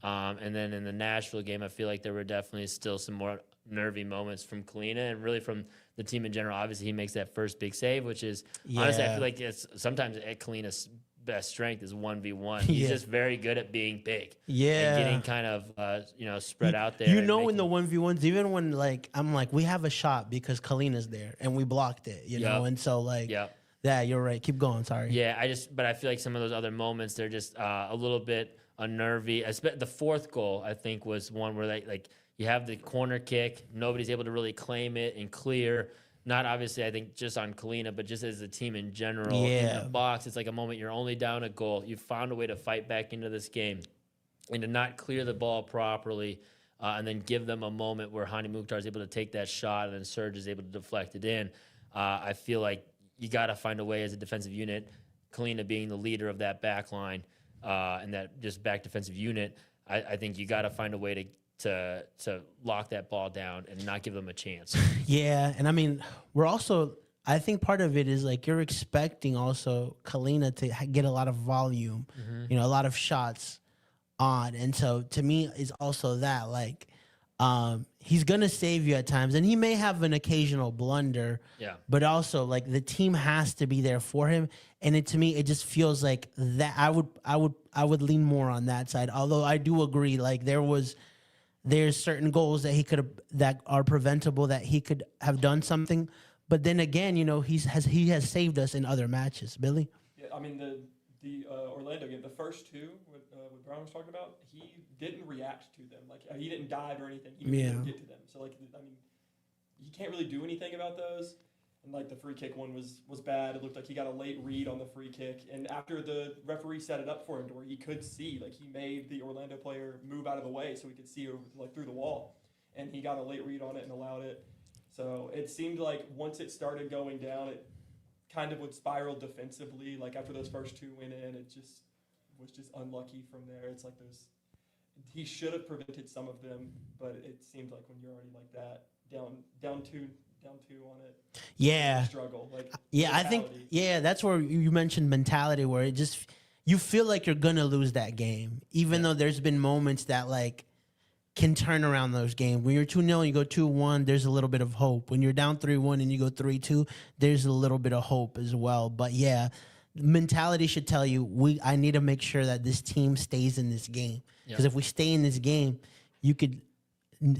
And then in the Nashville game, I feel like there were definitely still some more nervy moments from Kalina and really from the team in general. Obviously, he makes that first big save, which is honestly, I feel like it's sometimes at Kalina's best strength is 1v1. He's just very good at being big. And getting kind of spread out there. In the 1v1s, even when I'm like, we have a shot because Kalina's there and we blocked it, know, and so yeah, you're right. Keep going. Sorry. Yeah, but I feel like some of those other moments, they're just a little bit unnervy. The fourth goal, I think, was one where you have the corner kick, nobody's able to really claim it and clear. Not obviously, I think, just on Kalina, but just as a team in general. In the box, it's like a moment you're only down a goal. You found a way to fight back into this game and to not clear the ball properly and then give them a moment where Hani Mukhtar is able to take that shot and then Serge is able to deflect it in. I feel like you got to find a way as a defensive unit, Kalina being the leader of that back line and that just back defensive unit. I think you got to find a way to lock that ball down and not give them a chance. Yeah, and I mean, I think part of it is like you're expecting also Kalina to get a lot of volume, a lot of shots on, and so to me is also that he's gonna save you at times, and he may have an occasional blunder. Yeah, but also like the team has to be there for him, and to me it just feels like that. I would lean more on that side. Although I do agree, there's certain goals that are preventable that he could have done something, but then again, he has saved us in other matches. Billy. Yeah, I mean the Orlando game, the first two what Brown was talking about, he didn't react to them. He didn't dive or anything. He didn't get to them. So he can't really do anything about those. and like the free kick one was bad. It looked like he got a late read on the free kick, and after the referee set it up for him to where he could see, like he made the Orlando player move out of the way so he could see like through the wall, and he got a late read on it and allowed it. So it seemed like once it started going down, it kind of would spiral defensively. Like after those first two went in, it just was just unlucky from there. It's like he should have prevented some of them, but it seems like when you're already like that, down two on it. Yeah. Struggle. Like yeah, I think that's where you mentioned mentality, where it just you feel like you're gonna lose that game, even though there's been moments that like can turn around those games. When you're 2-0 and you go 2-1, there's a little bit of hope. When you're down 3-1 and you go 3-2, there's a little bit of hope as well. But yeah, mentality should tell you I need to make sure that this team stays in this game, because if we stay in this game, you could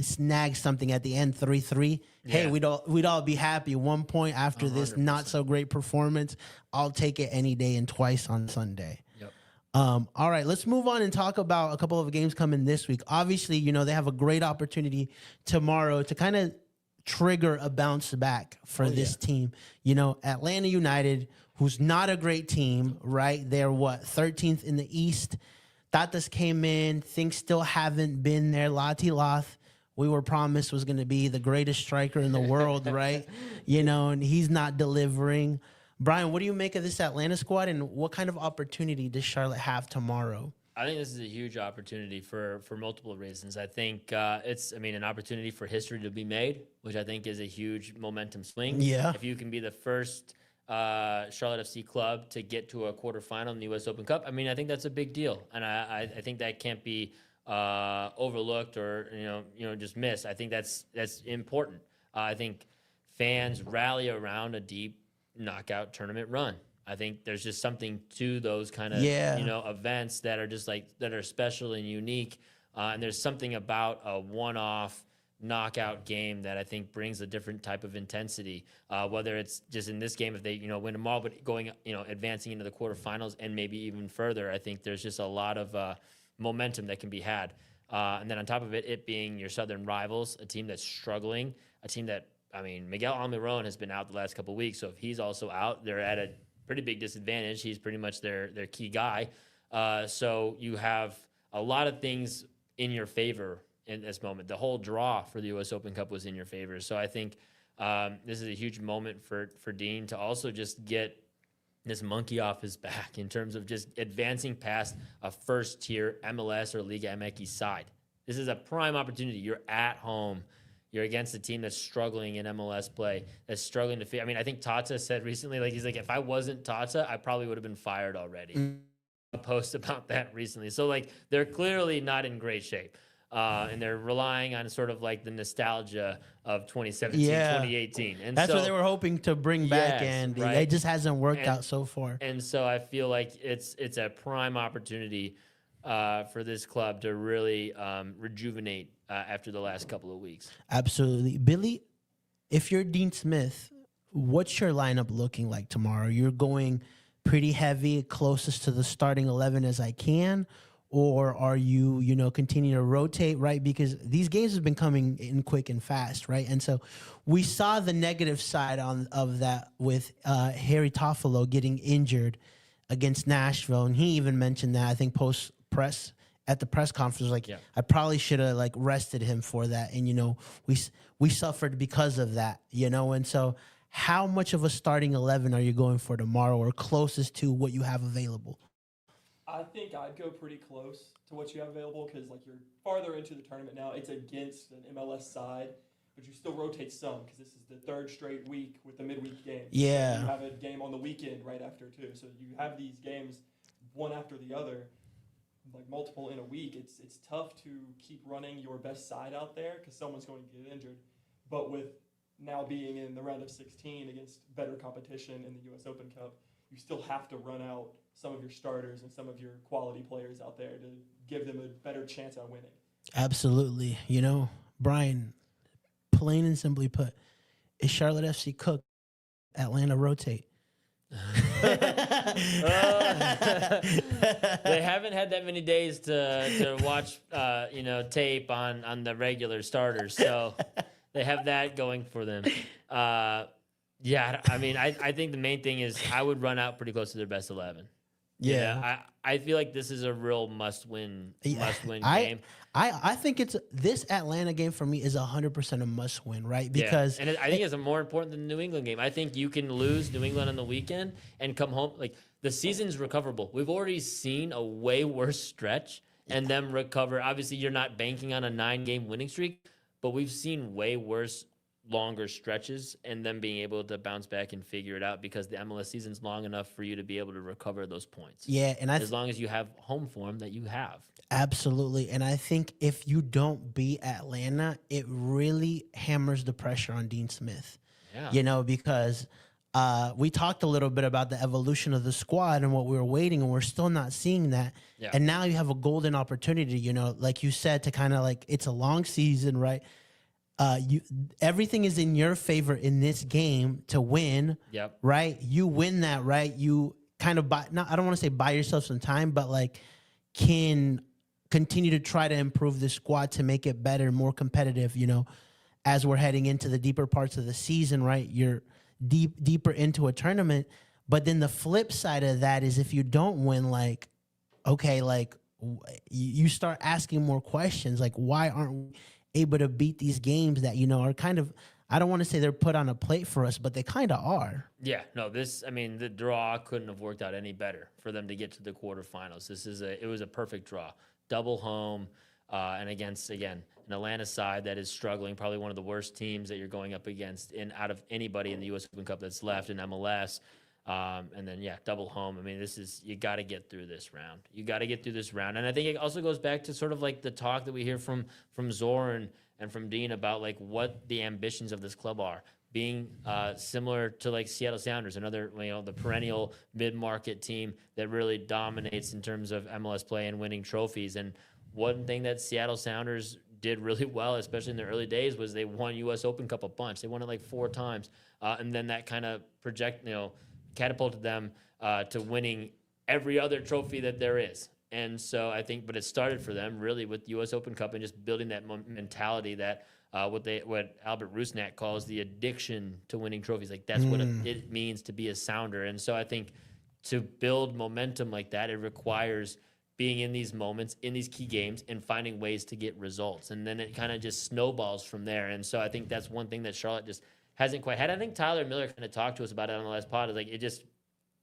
snag something at the end 3-3. Hey, we'd all be happy. 1 point after 100%. This not so great performance. I'll take it any day and twice on Sunday. Yep. All right, let's move on and talk about a couple of games coming this week. Obviously, they have a great opportunity tomorrow to kind of trigger a bounce back for this team. Atlanta United, who's not a great team, right? They're 13th in the East. Tatas came in. Things still haven't been there. Lati Lath, we were promised was going to be the greatest striker in the world, right? And he's not delivering. Brian, what do you make of this Atlanta squad, and what kind of opportunity does Charlotte have tomorrow? I think this is a huge opportunity for multiple reasons. I think it's an opportunity for history to be made, which I think is a huge momentum swing. Yeah. If you can be the first Charlotte FC club to get to a quarterfinal in the U.S. Open Cup, I think that's a big deal, and I think that can't be overlooked or just missed. I think that's important. I think fans rally around a deep knockout tournament run. I think there's just something to those kind of events that are just that are special and unique, and there's something about a one-off knockout game that I think brings a different type of intensity, whether it's just in this game if they win tomorrow, but going advancing into the quarterfinals and maybe even further. I think there's just a lot of momentum that can be had, and then on top of it being your southern rivals, a team that's struggling, a team that Miguel Almiron has been out the last couple of weeks, so if he's also out, they're at a pretty big disadvantage. He's pretty much their key guy, so you have a lot of things in your favor in this moment. The whole draw for the U.S. Open Cup was in your favor. So I think this is a huge moment for Dean to also just get this monkey off his back in terms of just advancing past a first-tier MLS or Liga MX side. This is a prime opportunity. You're at home. You're against a team that's struggling in MLS play, that's struggling to I think Tata said recently, he's like, if I wasn't Tata, I probably would have been fired already. A post about that recently. So, they're clearly not in great shape. And they're relying on sort of the nostalgia of 2017, 2018. And that's what they were hoping to bring back, and it just hasn't worked out so far. And so I feel like it's a prime opportunity for this club to really rejuvenate after the last couple of weeks. Absolutely. Billy, if you're Dean Smith, what's your lineup looking like tomorrow? You're going pretty heavy, closest to the starting 11 as I can, or are you, continuing to rotate, right? Because these games have been coming in quick and fast, right? And so we saw the negative side of that with Harry Toffolo getting injured against Nashville, and he even mentioned that, I think, post-press at the press conference, I probably should have rested him for that, and we suffered because of that, and so how much of a starting 11 are you going for tomorrow, or closest to what you have available? I think I'd go pretty close to what you have available, because you're farther into the tournament now. It's against an MLS side, but you still rotate some, because this is the third straight week with the midweek game. Yeah. So you have a game on the weekend right after too. So you have these games one after the other, multiple in a week. It's tough to keep running your best side out there because someone's going to get injured. But with now being in the round of 16 against better competition in the U.S. Open Cup, you still have to run out some of your starters and some of your quality players out there to give them a better chance at winning. Absolutely. Brian, plain and simply put, is Charlotte FC cooked? Atlanta rotate? They haven't had that many days to watch tape on the regular starters, so they have that going for them. Yeah, I mean, I think the main thing is I would run out pretty close to their best 11. Yeah. I feel like this is a real must-win I, game. I think it's this Atlanta game for me is 100% a must win, right? Because and I think it's more important than the New England game. I think you can lose New England on the weekend and come home like the season's recoverable. We've already seen a way worse stretch and them recover. Obviously, you're not banking on a 9-game winning streak, but we've seen way worse longer stretches and them being able to bounce back and figure it out because the MLS season's long enough for you to be able to recover those points. yeah, and As long as you have home form that you have. absolutely, and I think if you don't beat Atlanta, it really hammers the pressure on Dean Smith. Yeah. You know, because we talked a little bit about the evolution of the squad and what we were waiting, and we're still not seeing that. Yeah. And now you have a golden opportunity, you know, like you said, to kind of like it's a long season, right? You everything is in your favor in this game to win. Yep. Right? You win that, right? You kind of buy not I don't want to say buy yourself some time, but like can continue to try to improve the squad to make it better, more competitive, you know, as we're heading into the deeper parts of the season, right? You're deeper into a tournament. But then the flip side of that is if you don't win, like, okay, like you start asking more questions, like why aren't we able to beat these games that, you know, are kind of, I don't want to say they're put on a plate for us, but they kind of are. Yeah, no, the draw couldn't have worked out any better for them to get to the quarterfinals. It was a perfect draw. Double home, and against, again, an Atlanta side that is struggling, probably one of the worst teams that you're going up against out of anybody in the U.S. Open Cup that's left in MLS. And then, double home. I mean, you got to get through this round. You got to get through this round. And I think it also goes back to sort of like the talk that we hear from Zoran and from Dean about like what the ambitions of this club are. Being similar to like Seattle Sounders, another, you know, the perennial mid-market team that really dominates in terms of MLS play and winning trophies. And one thing that Seattle Sounders did really well, especially in the early days, was they won U.S. Open Cup a bunch. They won it like 4 times. And then that kind of catapulted them to winning every other trophy that there is. And so I think, but it started for them really with U.S. Open Cup and just building that mentality that what Albert Rusnak calls the addiction to winning trophies. Like that's what it means to be a Sounder. And so I think to build momentum like that, it requires being in these moments, in these key games, and finding ways to get results. And then it kind of just snowballs from there. And so I think that's one thing that Charlotte just hasn't quite had. I think Tyler Miller kind of talked to us about it on the last pod. Is like you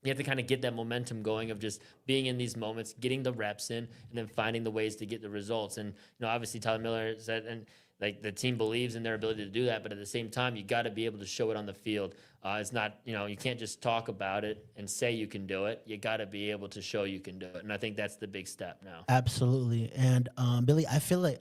have to kind of get that momentum going of just being in these moments, getting the reps in, and then finding the ways to get the results. And, you know, obviously Tyler Miller said, and like the team believes in their ability to do that, but at the same time, you got to be able to show it on the field. It's not, you know, you can't just talk about it and say you can do it. You got to be able to show you can do it. And I think that's the big step now. Absolutely. And Billy, I feel like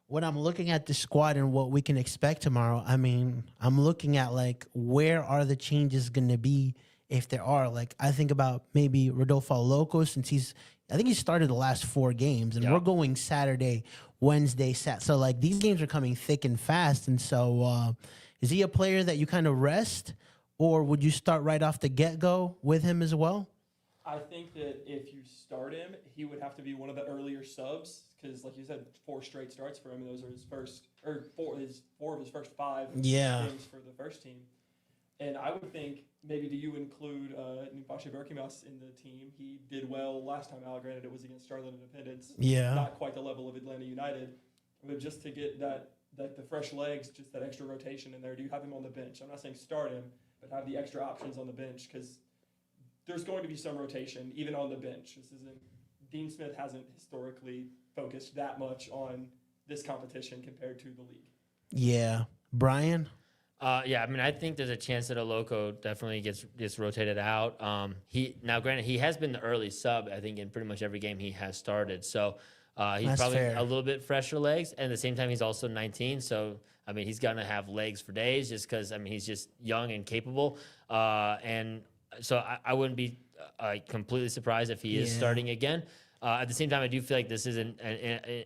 when I'm looking at the squad and what we can expect tomorrow, I mean, I'm looking at like where are the changes going to be if there are. Like I think about maybe Rodolfo Loco since I think he started the last 4 games, and we're going Saturday, Wednesday, So like these games are coming thick and fast, and so is he a player that you kind of rest, or would you start right off the get-go with him as well? I think that if you start him, he would have to be one of the earlier subs because, like you said, 4 straight starts for him, and those are his first or 4 of his first 5 games for the first team. And I would think maybe do you include Nubashe Berkimas in the team? He did well last time out. Granted, it was against Charlotte Independence. Yeah. Not quite the level of Atlanta United. But just to get the fresh legs, just that extra rotation in there, do you have him on the bench? I'm not saying start him, but have the extra options on the bench because there's going to be some rotation, even on the bench. Dean Smith hasn't historically focused that much on this competition compared to the league. Yeah. Brian? I mean, I think there's a chance that Oloco definitely gets rotated out. Granted, he has been the early sub, I think, in pretty much every game he has started. So he's That's probably fair. a little bit fresher legs. And at the same time, he's also 19. So, I mean, he's going to have legs for days just because, I mean, he's just young and capable. And so I wouldn't be completely surprised if he is starting again. At the same time, I do feel like this is an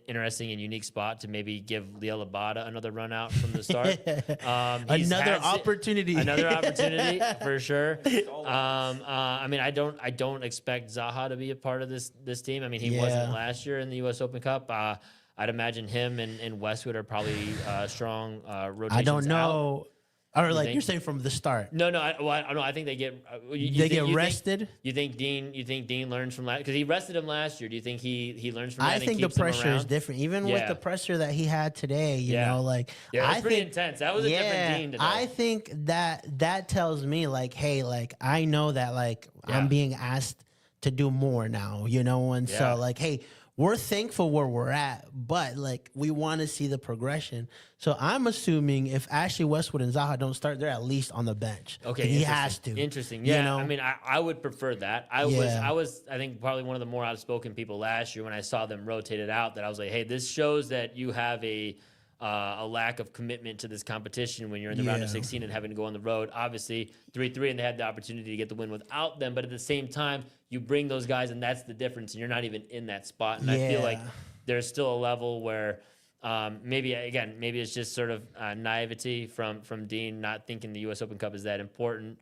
interesting and unique spot to maybe give Liel Abada another run out from the start. Another opportunity for sure. I mean, I don't expect Zaha to be a part of this team. I mean, he wasn't last year in the U.S. Open Cup. I'd imagine him and Westwood are probably strong rotations. I don't know. Or like think? you're saying from the start. No, I think they get They get rested? You think Dean learns from last because he rested him last year? Do you think he learns from that? I and think the keeps him pressure is around? different. Even with Yeah. the pressure that he had today, you know, like Yeah, that's I pretty think intense. That was a different Dean today. I think that tells me like, hey, like I know that like I'm being asked to do more now, you know, and Yeah. so like, hey, we're thankful where we're at, but like we want to see the progression. So I'm assuming if Ashley Westwood and Zaha don't start, they're at least on the bench. Okay, Like, he has to. Interesting. Yeah, you know? I mean, I would prefer that. I think probably one of the more outspoken people last year when I saw them rotate it out. That I was like, hey, this shows that you have a lack of commitment to this competition when you're in the round of 16 and having to go on the road. Obviously, 3-3, and they had the opportunity to get the win without them. But at the same time, you bring those guys, and that's the difference. And you're not even in that spot. And I feel like there's still a level where maybe it's just sort of naivety from Dean, not thinking the U.S. Open Cup is that important.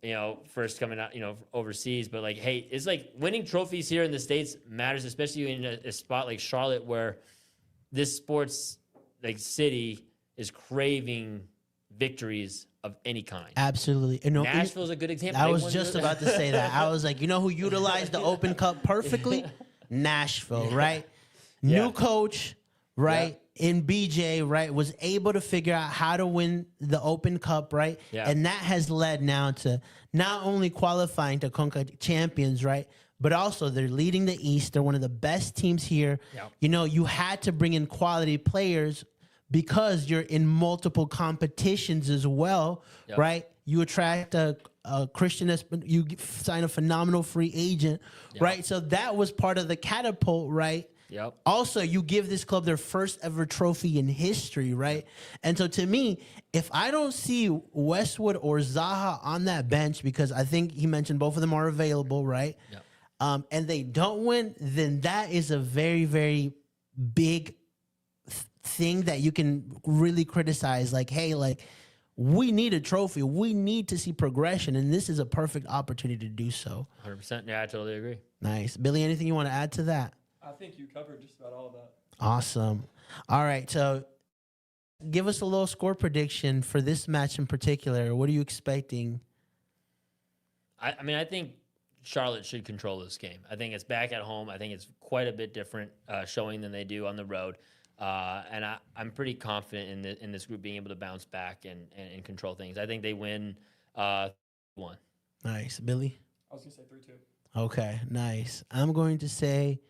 You know, first coming out, you know, overseas, but like, hey, it's like winning trophies here in the States matters, especially in a spot like Charlotte where this sports like city is craving victories of any kind. Absolutely. And Nashville's a good example. I They was won just the- about to say that. I was like, you know who utilized the Open Cup perfectly? Nashville, right? New coach, right? In BJ, right? Was able to figure out how to win the Open Cup, right? Yeah. And that has led now to not only qualifying to CONCACAF Champions, right? But also they're leading the East. They're one of the best teams here. Yep. You know, you had to bring in quality players because you're in multiple competitions as well, right? You attract a Christian, you sign a phenomenal free agent, right? So that was part of the catapult, right? Yep. Also, you give this club their first ever trophy in history, right? And so to me, if I don't see Westwood or Zaha on that bench, because I think he mentioned both of them are available, right? Yep. And they don't win, then that is a very, very big thing that you can really criticize. Like, hey, like we need a trophy. We need to see progression, and this is a perfect opportunity to do so. 100%. Yeah, I totally agree. Nice. Billy, anything you want to add to that? I think you covered just about all of that. Awesome. All right, so give us a little score prediction for this match in particular. What are you expecting? I mean, I think Charlotte should control this game. I think it's back at home. I think it's quite a bit different showing than they do on the road. And I'm pretty confident in this group being able to bounce back and control things. I think they win 1. Nice. Billy? I was gonna say 3-2. Okay, nice. I'm going to say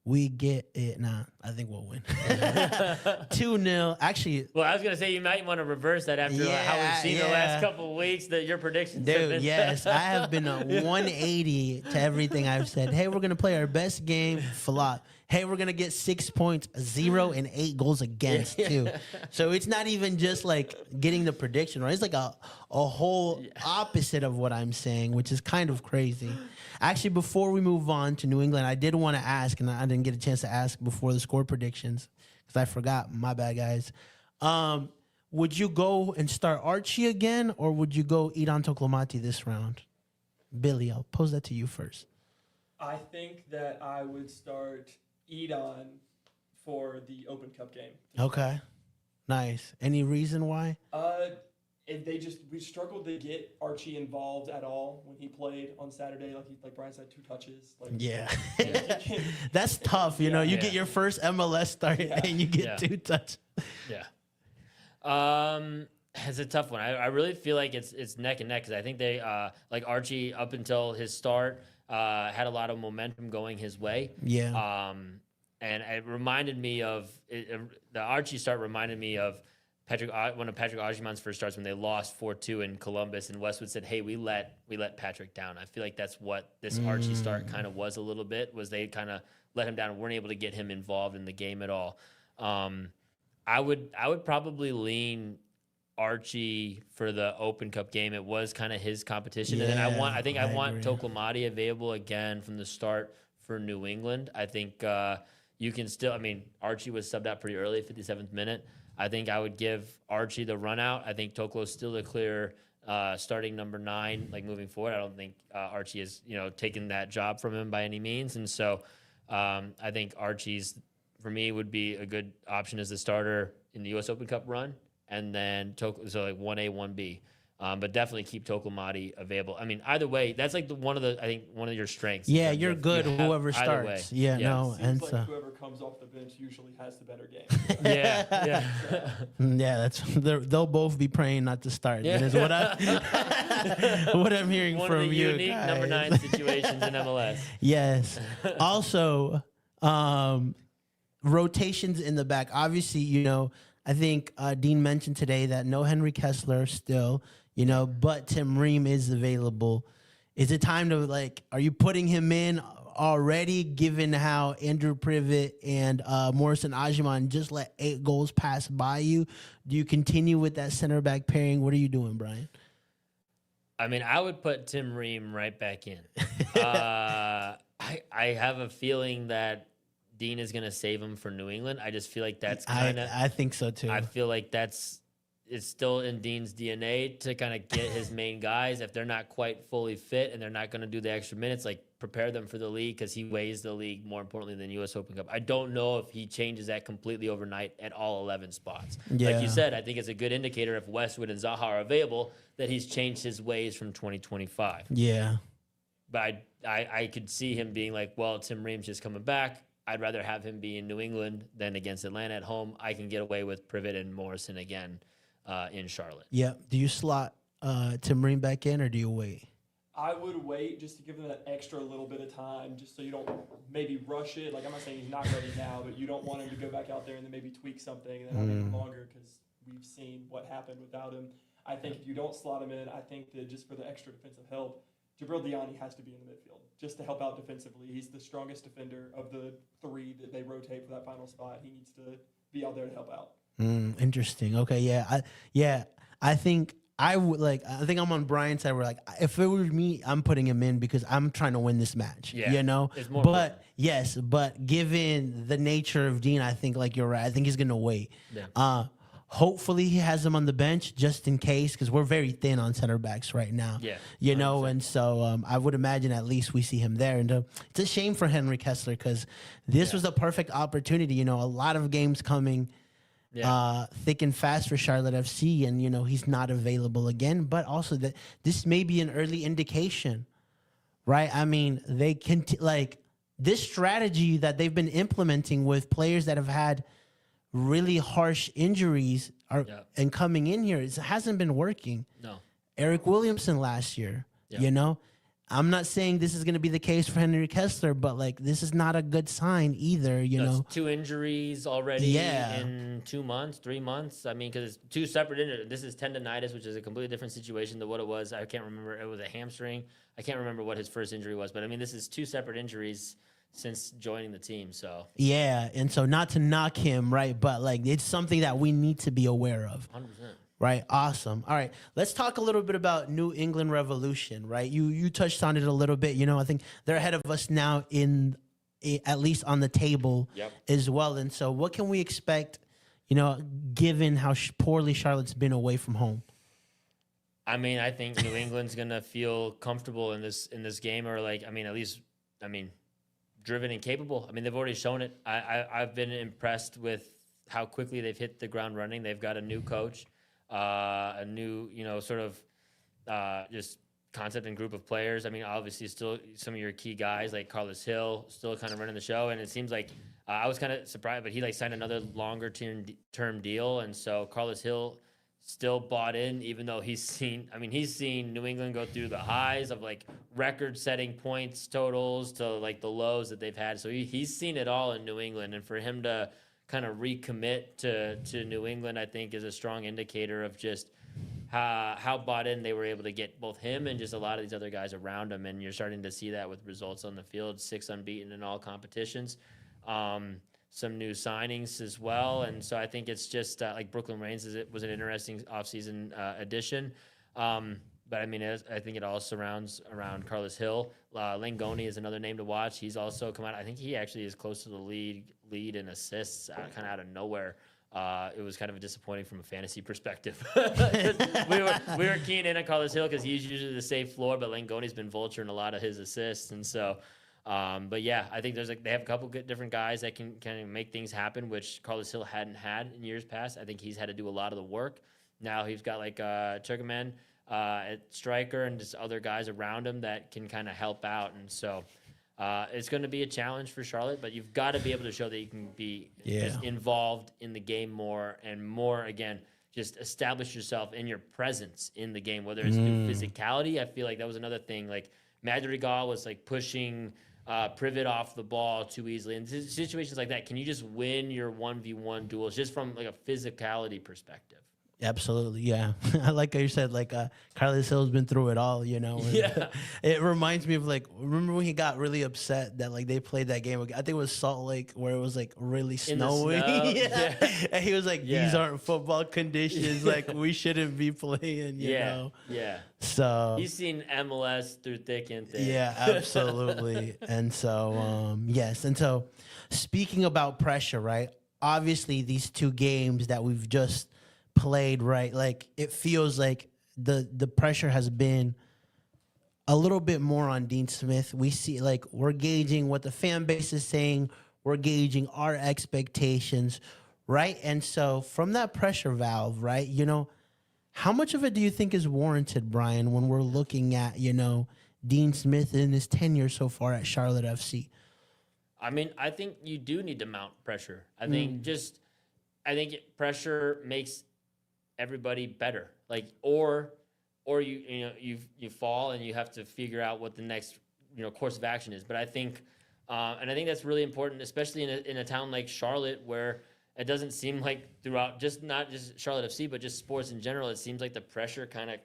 we get it. Nah, I think we'll win. 2-0. Actually, Well, I was gonna say you might want to reverse that after how we've seen the last couple of weeks that your predictions have dude, been. yes, I have been a 180 to everything I've said. Hey, we're gonna play our best game, flop. Hey, we're gonna get 6 points, 0 and 8 goals against too. So it's not even just like getting the prediction right. It's like a whole opposite of what I'm saying, which is kind of crazy. Actually, before we move on to New England, I did want to ask, and I didn't get a chance to ask before the score predictions because I forgot. My bad, guys. Would you go and start Archie again, or would you go Idan Toklamati this round? Billy, I'll pose that to you first. I think that I would start Edon for the Open Cup game. Okay, nice. Any reason why? If we struggled to get Archie involved at all when he played on Saturday. Like Brian said, 2 touches. Like Yeah, that's tough. You know, you get your first MLS start and you get 2 touches. Yeah. It's a tough one. I really feel like it's neck and neck because I think they like Archie up until his start had a lot of momentum going his way. Yeah. And it reminded me of the Archie start reminded me of one of Patrick Agiman's first starts when they lost 4-2 in Columbus, and Westwood said, "Hey, we let Patrick down." I feel like that's what this Archie start kind of was a little bit. Was they kind of let him down and weren't able to get him involved in the game at all. I would probably lean Archie for the Open Cup game. It was kind of his competition, and then I want Toklamati available again from the start for New England. I think you can still. I mean, Archie was subbed out pretty early, 57th minute. I think I would give Archie the run out. I think Toklo's still the clear starting number 9, like moving forward. I don't think Archie is, taken that job from him by any means. And so I think Archie's, for me, would be a good option as the starter in the U.S. Open Cup run. and then so like 1A, 1B. But definitely keep Tokomati available. I mean, either way, that's like one of your strengths. Yeah, you're good whoever starts. Yeah, no, Seems and like so whoever comes off the bench usually has the better game. yeah. yeah, they'll both be praying not to start. Yeah. That is what I'm hearing One from of the you unique guys. number 9 situations in MLS. Yes. Also, rotations in the back. Obviously, I think Dean mentioned today that no Henry Kessler still, but Tim Ream is available. Is it time to are you putting him in already, given how Andrew Privet and Morrison Ajiman just let 8 goals pass by you? Do you continue with that center back pairing? What are you doing, Brian? I mean, I would put Tim Ream right back in. I have a feeling that Dean is going to save him for New England. I just feel like that's kind of... I think so, too. I feel like it's still in Dean's DNA to kind of get his main guys. If they're not quite fully fit and they're not going to do the extra minutes, prepare them for the league, because he weighs the league more importantly than U.S. Open Cup. I don't know if he changes that completely overnight at all 11 spots. Yeah. Like you said, I think it's a good indicator if Westwood and Zaha are available that he's changed his ways from 2025. Yeah. But I could see him being like, well, Tim Ream's just coming back. I'd rather have him be in New England than against Atlanta at home. I can get away with Privet and Morrison again in Charlotte. Yeah. Do you slot Tim Ream back in, or do you wait? I would wait just to give them that extra little bit of time, just so you don't maybe rush it. I'm not saying he's not ready now, but you don't want him to go back out there and then maybe tweak something and then have him longer, because we've seen what happened without him. I think if you don't slot him in, I think that just for the extra defensive help, Jabril Diani has to be in the midfield just to help out defensively. He's the strongest defender of the 3 that they rotate for that final spot. He needs to be out there to help out. Interesting. Okay. Yeah. I think I would I think I'm on Brian's side. Where if it was me, I'm putting him in because I'm trying to win this match. Yeah. It's more but yes, but given the nature of Dean, I think you're right. I think he's gonna wait. Yeah. Hopefully he has him on the bench just in case, because we're very thin on center backs right now. Yeah. And so I would imagine at least we see him there. And it's a shame for Henry Kessler, because this was the perfect opportunity. A lot of games coming thick and fast for Charlotte FC, and he's not available again. But also that this may be an early indication, right? I mean, they can this strategy that they've been implementing with players that have had really harsh injuries and coming in here, it hasn't been working. No. Eric Williamson last year, I'm not saying this is going to be the case for Henry Kessler, but this is not a good sign either. It's 2 injuries already in 2 months, 3 months. I mean, because it's 2 separate injuries. This is tendonitis, which is a completely different situation than what it was. I can't remember. It was a hamstring. I can't remember what his first injury was, but I mean, this is 2 separate injuries since joining the team. So yeah, and so not to knock him, right? But it's something that we need to be aware of. 100%. Right. Awesome. All right. Let's talk a little bit about New England Revolution, right? You touched on it a little bit. I think they're ahead of us now at least on the table as well. And so what can we expect, given how poorly Charlotte's been away from home? I mean, I think New England's going to feel comfortable in this game, or driven and capable. I mean, they've already shown it. I've been impressed with how quickly they've hit the ground running. They've got a new coach, a new, just concept and group of players. I mean, obviously still some of your key guys like Carlos Hill still kind of running the show. And it seems like I was kind of surprised, but he signed another longer term deal. And so Carlos Hill still bought in, even though he's seen New England go through the highs of record-setting points totals to the lows that they've had. So he's seen it all in New England, and for him to kind of recommit to New England, I think is a strong indicator of just how bought in they were able to get both him and just a lot of these other guys around him. And you're starting to see that with results on the field, 6 unbeaten in all competitions. Some new signings as well. And so I think it's just Brooklyn Reigns was an interesting offseason addition. But I mean, I think it all surrounds around Carlos Hill. Langoni is another name to watch. He's also come out. I think he actually is close to the lead in assists kind of out of nowhere. It was kind of disappointing from a fantasy perspective. we were keen in on Carlos Hill because he's usually the safe floor, but Langoni's been vulturing a lot of his assists. And so But yeah, I think they have a couple good different guys that can kind of make things happen, which Carlos Hill hadn't had in years past. I think he's had to do a lot of the work. Now he's got like Turkman at striker and just other guys around him that can kind of help out. And so it's going to be a challenge for Charlotte, but you've got to be able to show that you can be just involved in the game more and more, again, just establish yourself in your presence in the game, whether it's through physicality. I feel like that was another thing. Like Madrigal was like pushing Privet off the ball too easily. And situations like that, can you just win your 1v1 duels just from like a physicality perspective? Absolutely, yeah. I like how you said, like, Carlos Hill's been through it all, you know. Yeah. It reminds me of, like, remember when he got really upset that, like, they played that game? I think it was Salt Lake where it was, like, really snowing. Yeah. And he was like, these aren't football conditions. Like, we shouldn't be playing, you know. Yeah. So He's seen MLS through thick and thin. yeah, absolutely. And so, yes. And so, speaking about pressure, right? Obviously, these two games that we've just played, right? Like, it feels like the pressure has been a little bit more on Dean Smith. We see, like, we're gauging what the fan base is saying. We're gauging our expectations, right? And so, from that pressure valve, right, you know, how much of it do you think is warranted, Brian, when we're looking at, you know, Dean Smith in his tenure so far at Charlotte FC? I mean, I think you do need to mount pressure. I think pressure makes everybody better. Like, or you fall and you have to figure out what the next, course of action is. But I think, and I think that's really important, especially in a town like Charlotte, where it doesn't seem like throughout, not just Charlotte FC, but just sports in general, it seems like the pressure kind of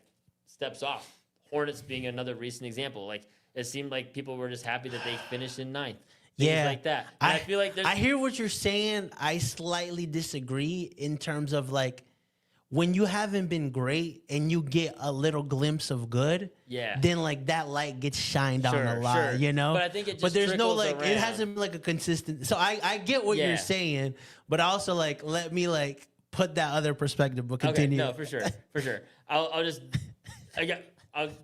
steps off. Hornets being another recent example. Like, it seemed like people were just happy that they finished in ninth. Things like that. And I feel like I hear what you're saying. I slightly disagree in terms of, like, when you haven't been great and you get a little glimpse of good, then, like, that light gets shined on a lot, you know? But I think it just But there's no, like, around. it hasn't been, like, a consistent. So I get what you're saying, but also, like, let me, like, put that other perspective, but continue. Okay, no, for sure. I'll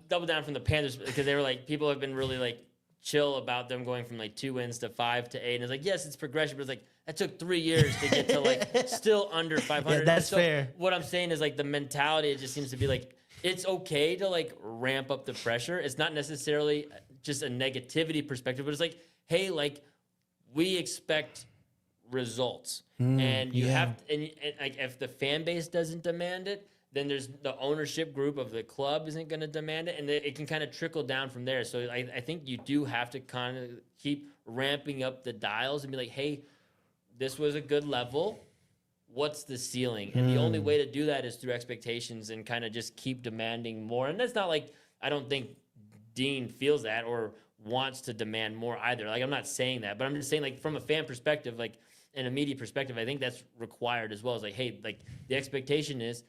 double down from the Panthers because they were like, people have been really, like, chill about them going from, like, 2 wins to 5 to 8. And it's like, yes, it's progression, but it's like, that took 3 years to get to, like, still under 500. Yeah, that's fair. What I'm saying is, like, the mentality, it just seems to be like, it's okay to, like, ramp up the pressure. It's not necessarily just a negativity perspective, but it's like, hey, like, we expect results. And you have to, and like, if the fan base doesn't demand it, then there's the ownership group of the club isn't going to demand it, and it can kind of trickle down from there. So I think you do have to kind of keep ramping up the dials and be like, hey, this was a good level. What's the ceiling? And the only way to do that is through expectations and kind of just keep demanding more. And that's not like, I don't think Dean feels that or wants to demand more either. Like, I'm not saying that, but I'm just saying, like, from a fan perspective, like, an immediate perspective, I think that's required as well. It's like, hey, like, the expectation is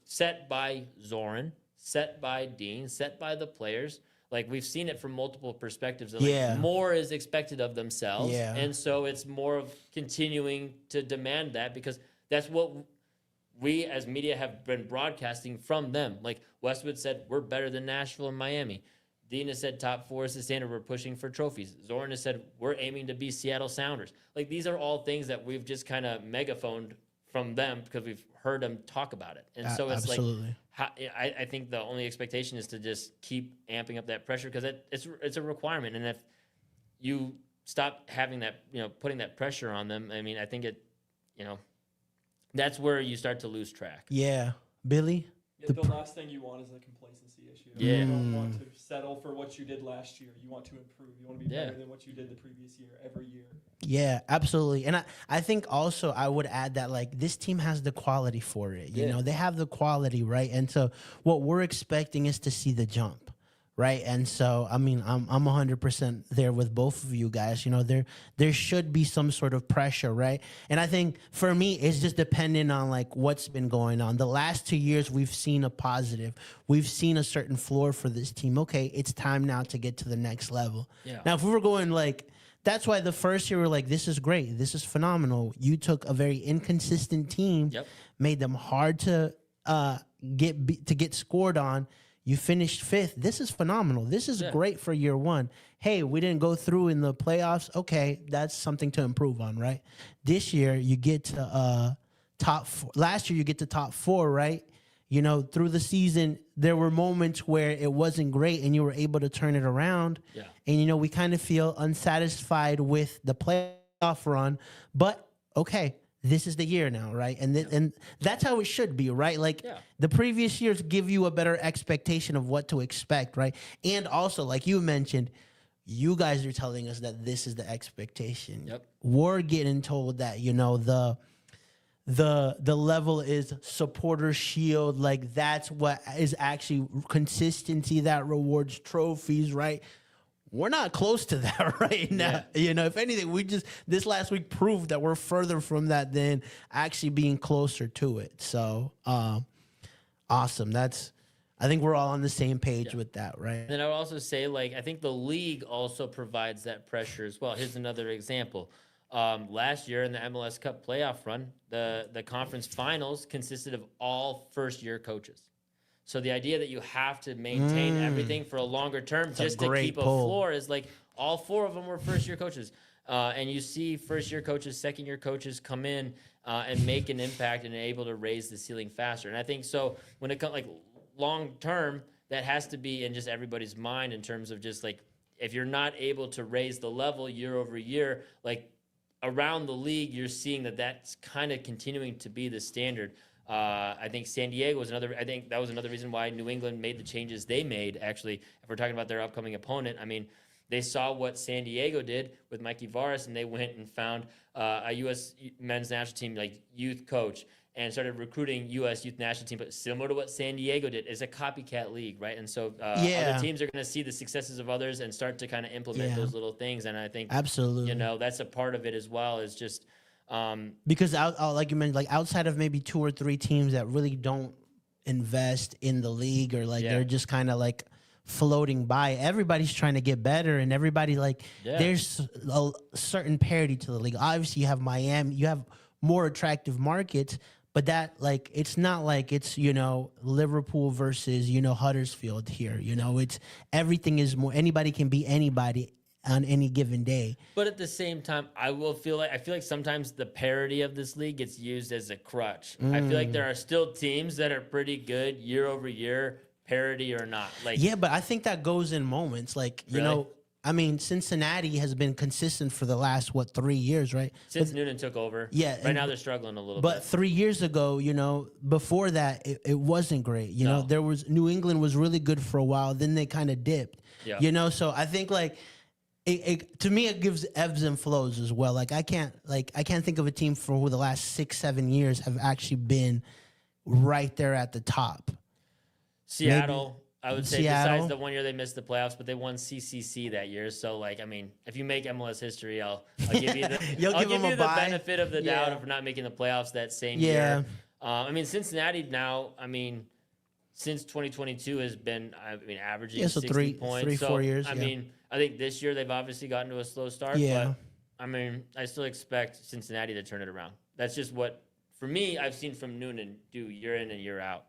set by Zoran, set by Dean, set by the players. Like, we've seen it from multiple perspectives. Like, more is expected of themselves. And so it's more of continuing to demand that because that's what we as media have been broadcasting from them. Like, Westwood said, we're better than Nashville and Miami. Dean has said top 4 is the standard. We're pushing for trophies. Zoran has said, we're aiming to be Seattle Sounders. Like, these are all things that we've just kind of megaphoned from them because we've heard them talk about it. And so it's absolutely. I think the only expectation is to just keep amping up that pressure because it's a requirement. And if you stop having that, putting that pressure on them, I mean, I think that's where you start to lose track. Yeah. Billy? The last thing you want is a complacency issue. Yeah. You don't want to settle for what you did last year. You want to improve. You want to be better than what you did the previous year, every year. Yeah, absolutely. And I think also I would add that, like, this team has the quality for it. You know, they have the quality, right? And so what we're expecting is to see the jump, right? And so, I mean, I'm 100% there with both of you guys. You know, there should be some sort of pressure, right? And I think for me, it's just dependent on, like, what's been going on. The last 2 years, we've seen a positive. We've seen a certain floor for this team. Okay, it's time now to get to the next level. Yeah. Now, if we were going, like, that's why the first year we're like, this is great. This is phenomenal. You took a very inconsistent team, made them hard to get scored on. You finished 5th. This is phenomenal. This is great for year one. Hey, we didn't go through in the playoffs. Okay, that's something to improve on, right? This year, you get to top 4. Last year, you get to top 4, right? You know, through the season, there were moments where it wasn't great and you were able to turn it around. Yeah. And, you know, we kind of feel unsatisfied with the playoff run. But, okay, this is the year now, right? And that's how it should be, right? Like the previous years give you a better expectation of what to expect, right? And also, like you mentioned, you guys are telling us that this is the expectation. Yep. We're getting told that, you know, the level is supporter shield. Like that's what is actually consistency that rewards trophies, right? We're not close to that right now. Yeah. You know, if anything, this last week proved that we're further from that than actually being closer to it. So, awesome. I think we're all on the same page with that, right? And then I would also say, like, I think the league also provides that pressure as well. Here's another example. Last year in the MLS Cup playoff run, the conference finals consisted of all first-year coaches. So the idea that you have to maintain everything for a longer term just to keep a floor is like all 4 of them were first-year coaches. And you see first-year coaches, second-year coaches come in and make an impact and are able to raise the ceiling faster. And I think so when it comes like long-term, that has to be in just everybody's mind in terms of just like if you're not able to raise the level year over year, like around the league, you're seeing that that's kind of continuing to be the standard. I think San Diego was another. I think that was another reason why New England made the changes they made. Actually, if we're talking about their upcoming opponent, I mean, they saw what San Diego did with Mikey Varas, and they went and found a U.S. men's national team like youth coach and started recruiting U.S. youth national team. But similar to what San Diego did, it's a copycat league, right? And so other teams are going to see the successes of others and start to kind of implement those little things. And I think absolutely, you know, that's a part of it as well. Is just because like you mentioned, like outside of maybe 2 or 3 teams that really don't invest in the league or like they're just kind of like floating by, everybody's trying to get better and everybody like there's a certain parity to the league. Obviously, you have Miami, you have more attractive markets, but that like it's not like it's, you know, Liverpool versus, you know, Huddersfield here. You know, it's everything is more, anybody can be anybody on any given day. But at the same time, I feel like sometimes the parity of this league gets used as a crutch. I feel like there are still teams that are pretty good year over year, parity or not. Like but I think that goes in moments. Like, you know, I mean, Cincinnati has been consistent for the last 3 years, right? Since Noonan took over. Yeah. Right now they're struggling a little bit. But 3 years ago, you know, before that, it wasn't great. You know, there was New England was really good for a while. Then they kind of dipped. Yeah. You know, so I think like to me it gives ebbs and flows as well. Like I can't think of a team for who the last 6-7 years have actually been right there at the top. Seattle. Maybe. I would say besides the 1 year they missed the playoffs, but they won CCC that year. So, like, I mean, if you make MLS history, I'll give you the benefit of the doubt of not making the playoffs that same year. I mean, Cincinnati now, I mean, since 2022 has been, averaging 60 points. 3-4 years. I mean, I think this year they've obviously gotten to a slow start. But, I mean, I still expect Cincinnati to turn it around. That's just what, for me, I've seen from Noonan do year in and year out.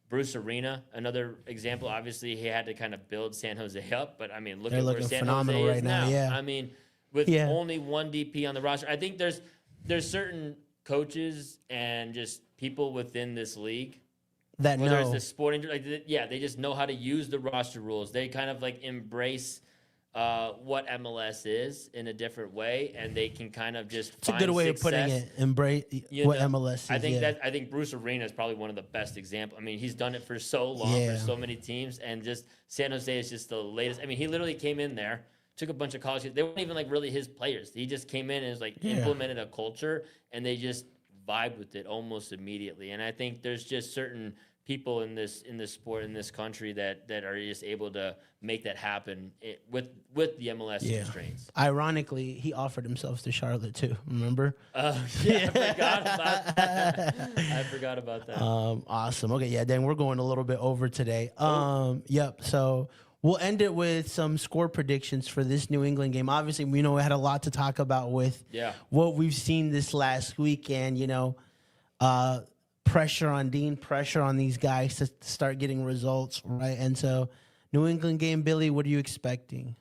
Bruce Arena, another example. Obviously, he had to kind of build San Jose up, but I mean, look at where San Jose is now. I mean, with only one DP on the roster, I think there's certain coaches and just people within this league that whether know it's the sporting, like they just know how to use the roster rules. They kind of like embrace what MLS is in a different way, and they can kind of just it's a good way of putting it. Embrace what MLS is. I think I think Bruce Arena is probably one of the best examples. I mean, he's done it for so long for so many teams, and just San Jose is just the latest. I mean, he literally came in there, took a bunch of college kids. They weren't even like really his players. He just came in and was like implemented a culture, and they just vibed with it almost immediately. And I think there's just certain people in this sport in this country that are just able to make that happen with the MLS constraints. Ironically, he offered himself to Charlotte too. Remember? I forgot about that. I forgot about that. Awesome. Okay, yeah. Then we're going a little bit over today. Yep. So we'll end it with some score predictions for this New England game. Obviously, we know we had a lot to talk about with what we've seen this last weekend. You know, pressure on Dean, pressure on these guys to start getting results, right? And so, New England game, Billy, what are you expecting?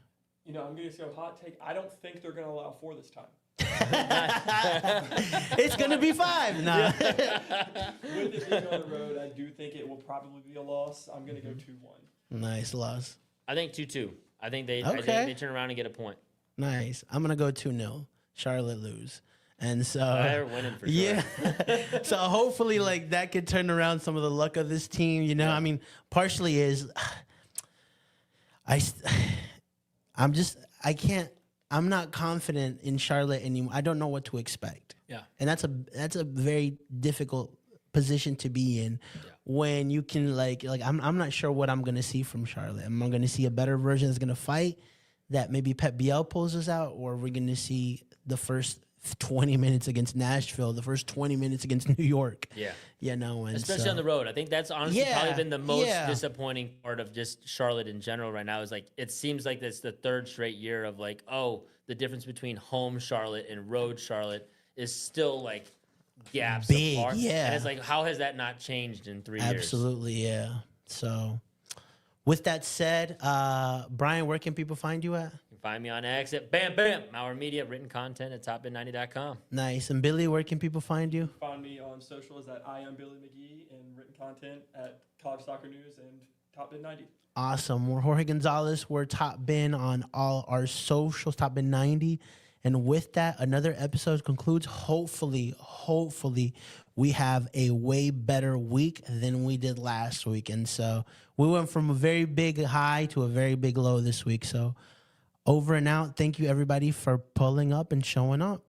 You know, I'm going to go hot take. I don't think they're going to allow 4 this time. It's going to be 5. Nah. With it being on the road, I do think it will probably be a loss. I'm going to go 2-1. Nice loss. I think 2-2. I think they turn around and get a point. Nice. I'm going to go 2-0. Charlotte lose. And so They're winning for sure. Yeah. So hopefully like that could turn around some of the luck of this team, you know? Yeah. I mean, partially is I'm not confident in Charlotte anymore. I don't know what to expect. Yeah. And that's a very difficult position to be in when you can like I'm not sure what I'm going to see from Charlotte. Am I going to see a better version that's going to fight that maybe Pep Biel pulls us out, or are we going to see the first 20 minutes against Nashville, the first 20 minutes against New York? Yeah. You know, and especially on the road. I think that's honestly probably been the most disappointing part of just Charlotte in general right now is like it seems like it's the 3rd straight year of like, oh, the difference between home Charlotte and road Charlotte is still like gaps big, apart. yeah. And it's like, how has that not changed in 3 years? Absolutely, yeah. So with that said, Brian, where can people find you at? You can find me on X at Bam Bam, our media, written content at topbin90.com. Nice. And Billy, where can people find you? Find me on socials at I am Billy McGee and written content at College Soccer News and Top Bin 90. Awesome. We're Jorge Gonzalez. We're Top Bin on all our socials, Top Bin 90. And with that, another episode concludes. Hopefully, we have a way better week than we did last week. And so we went from a very big high to a very big low this week. So over and out. Thank you, everybody, for pulling up and showing up.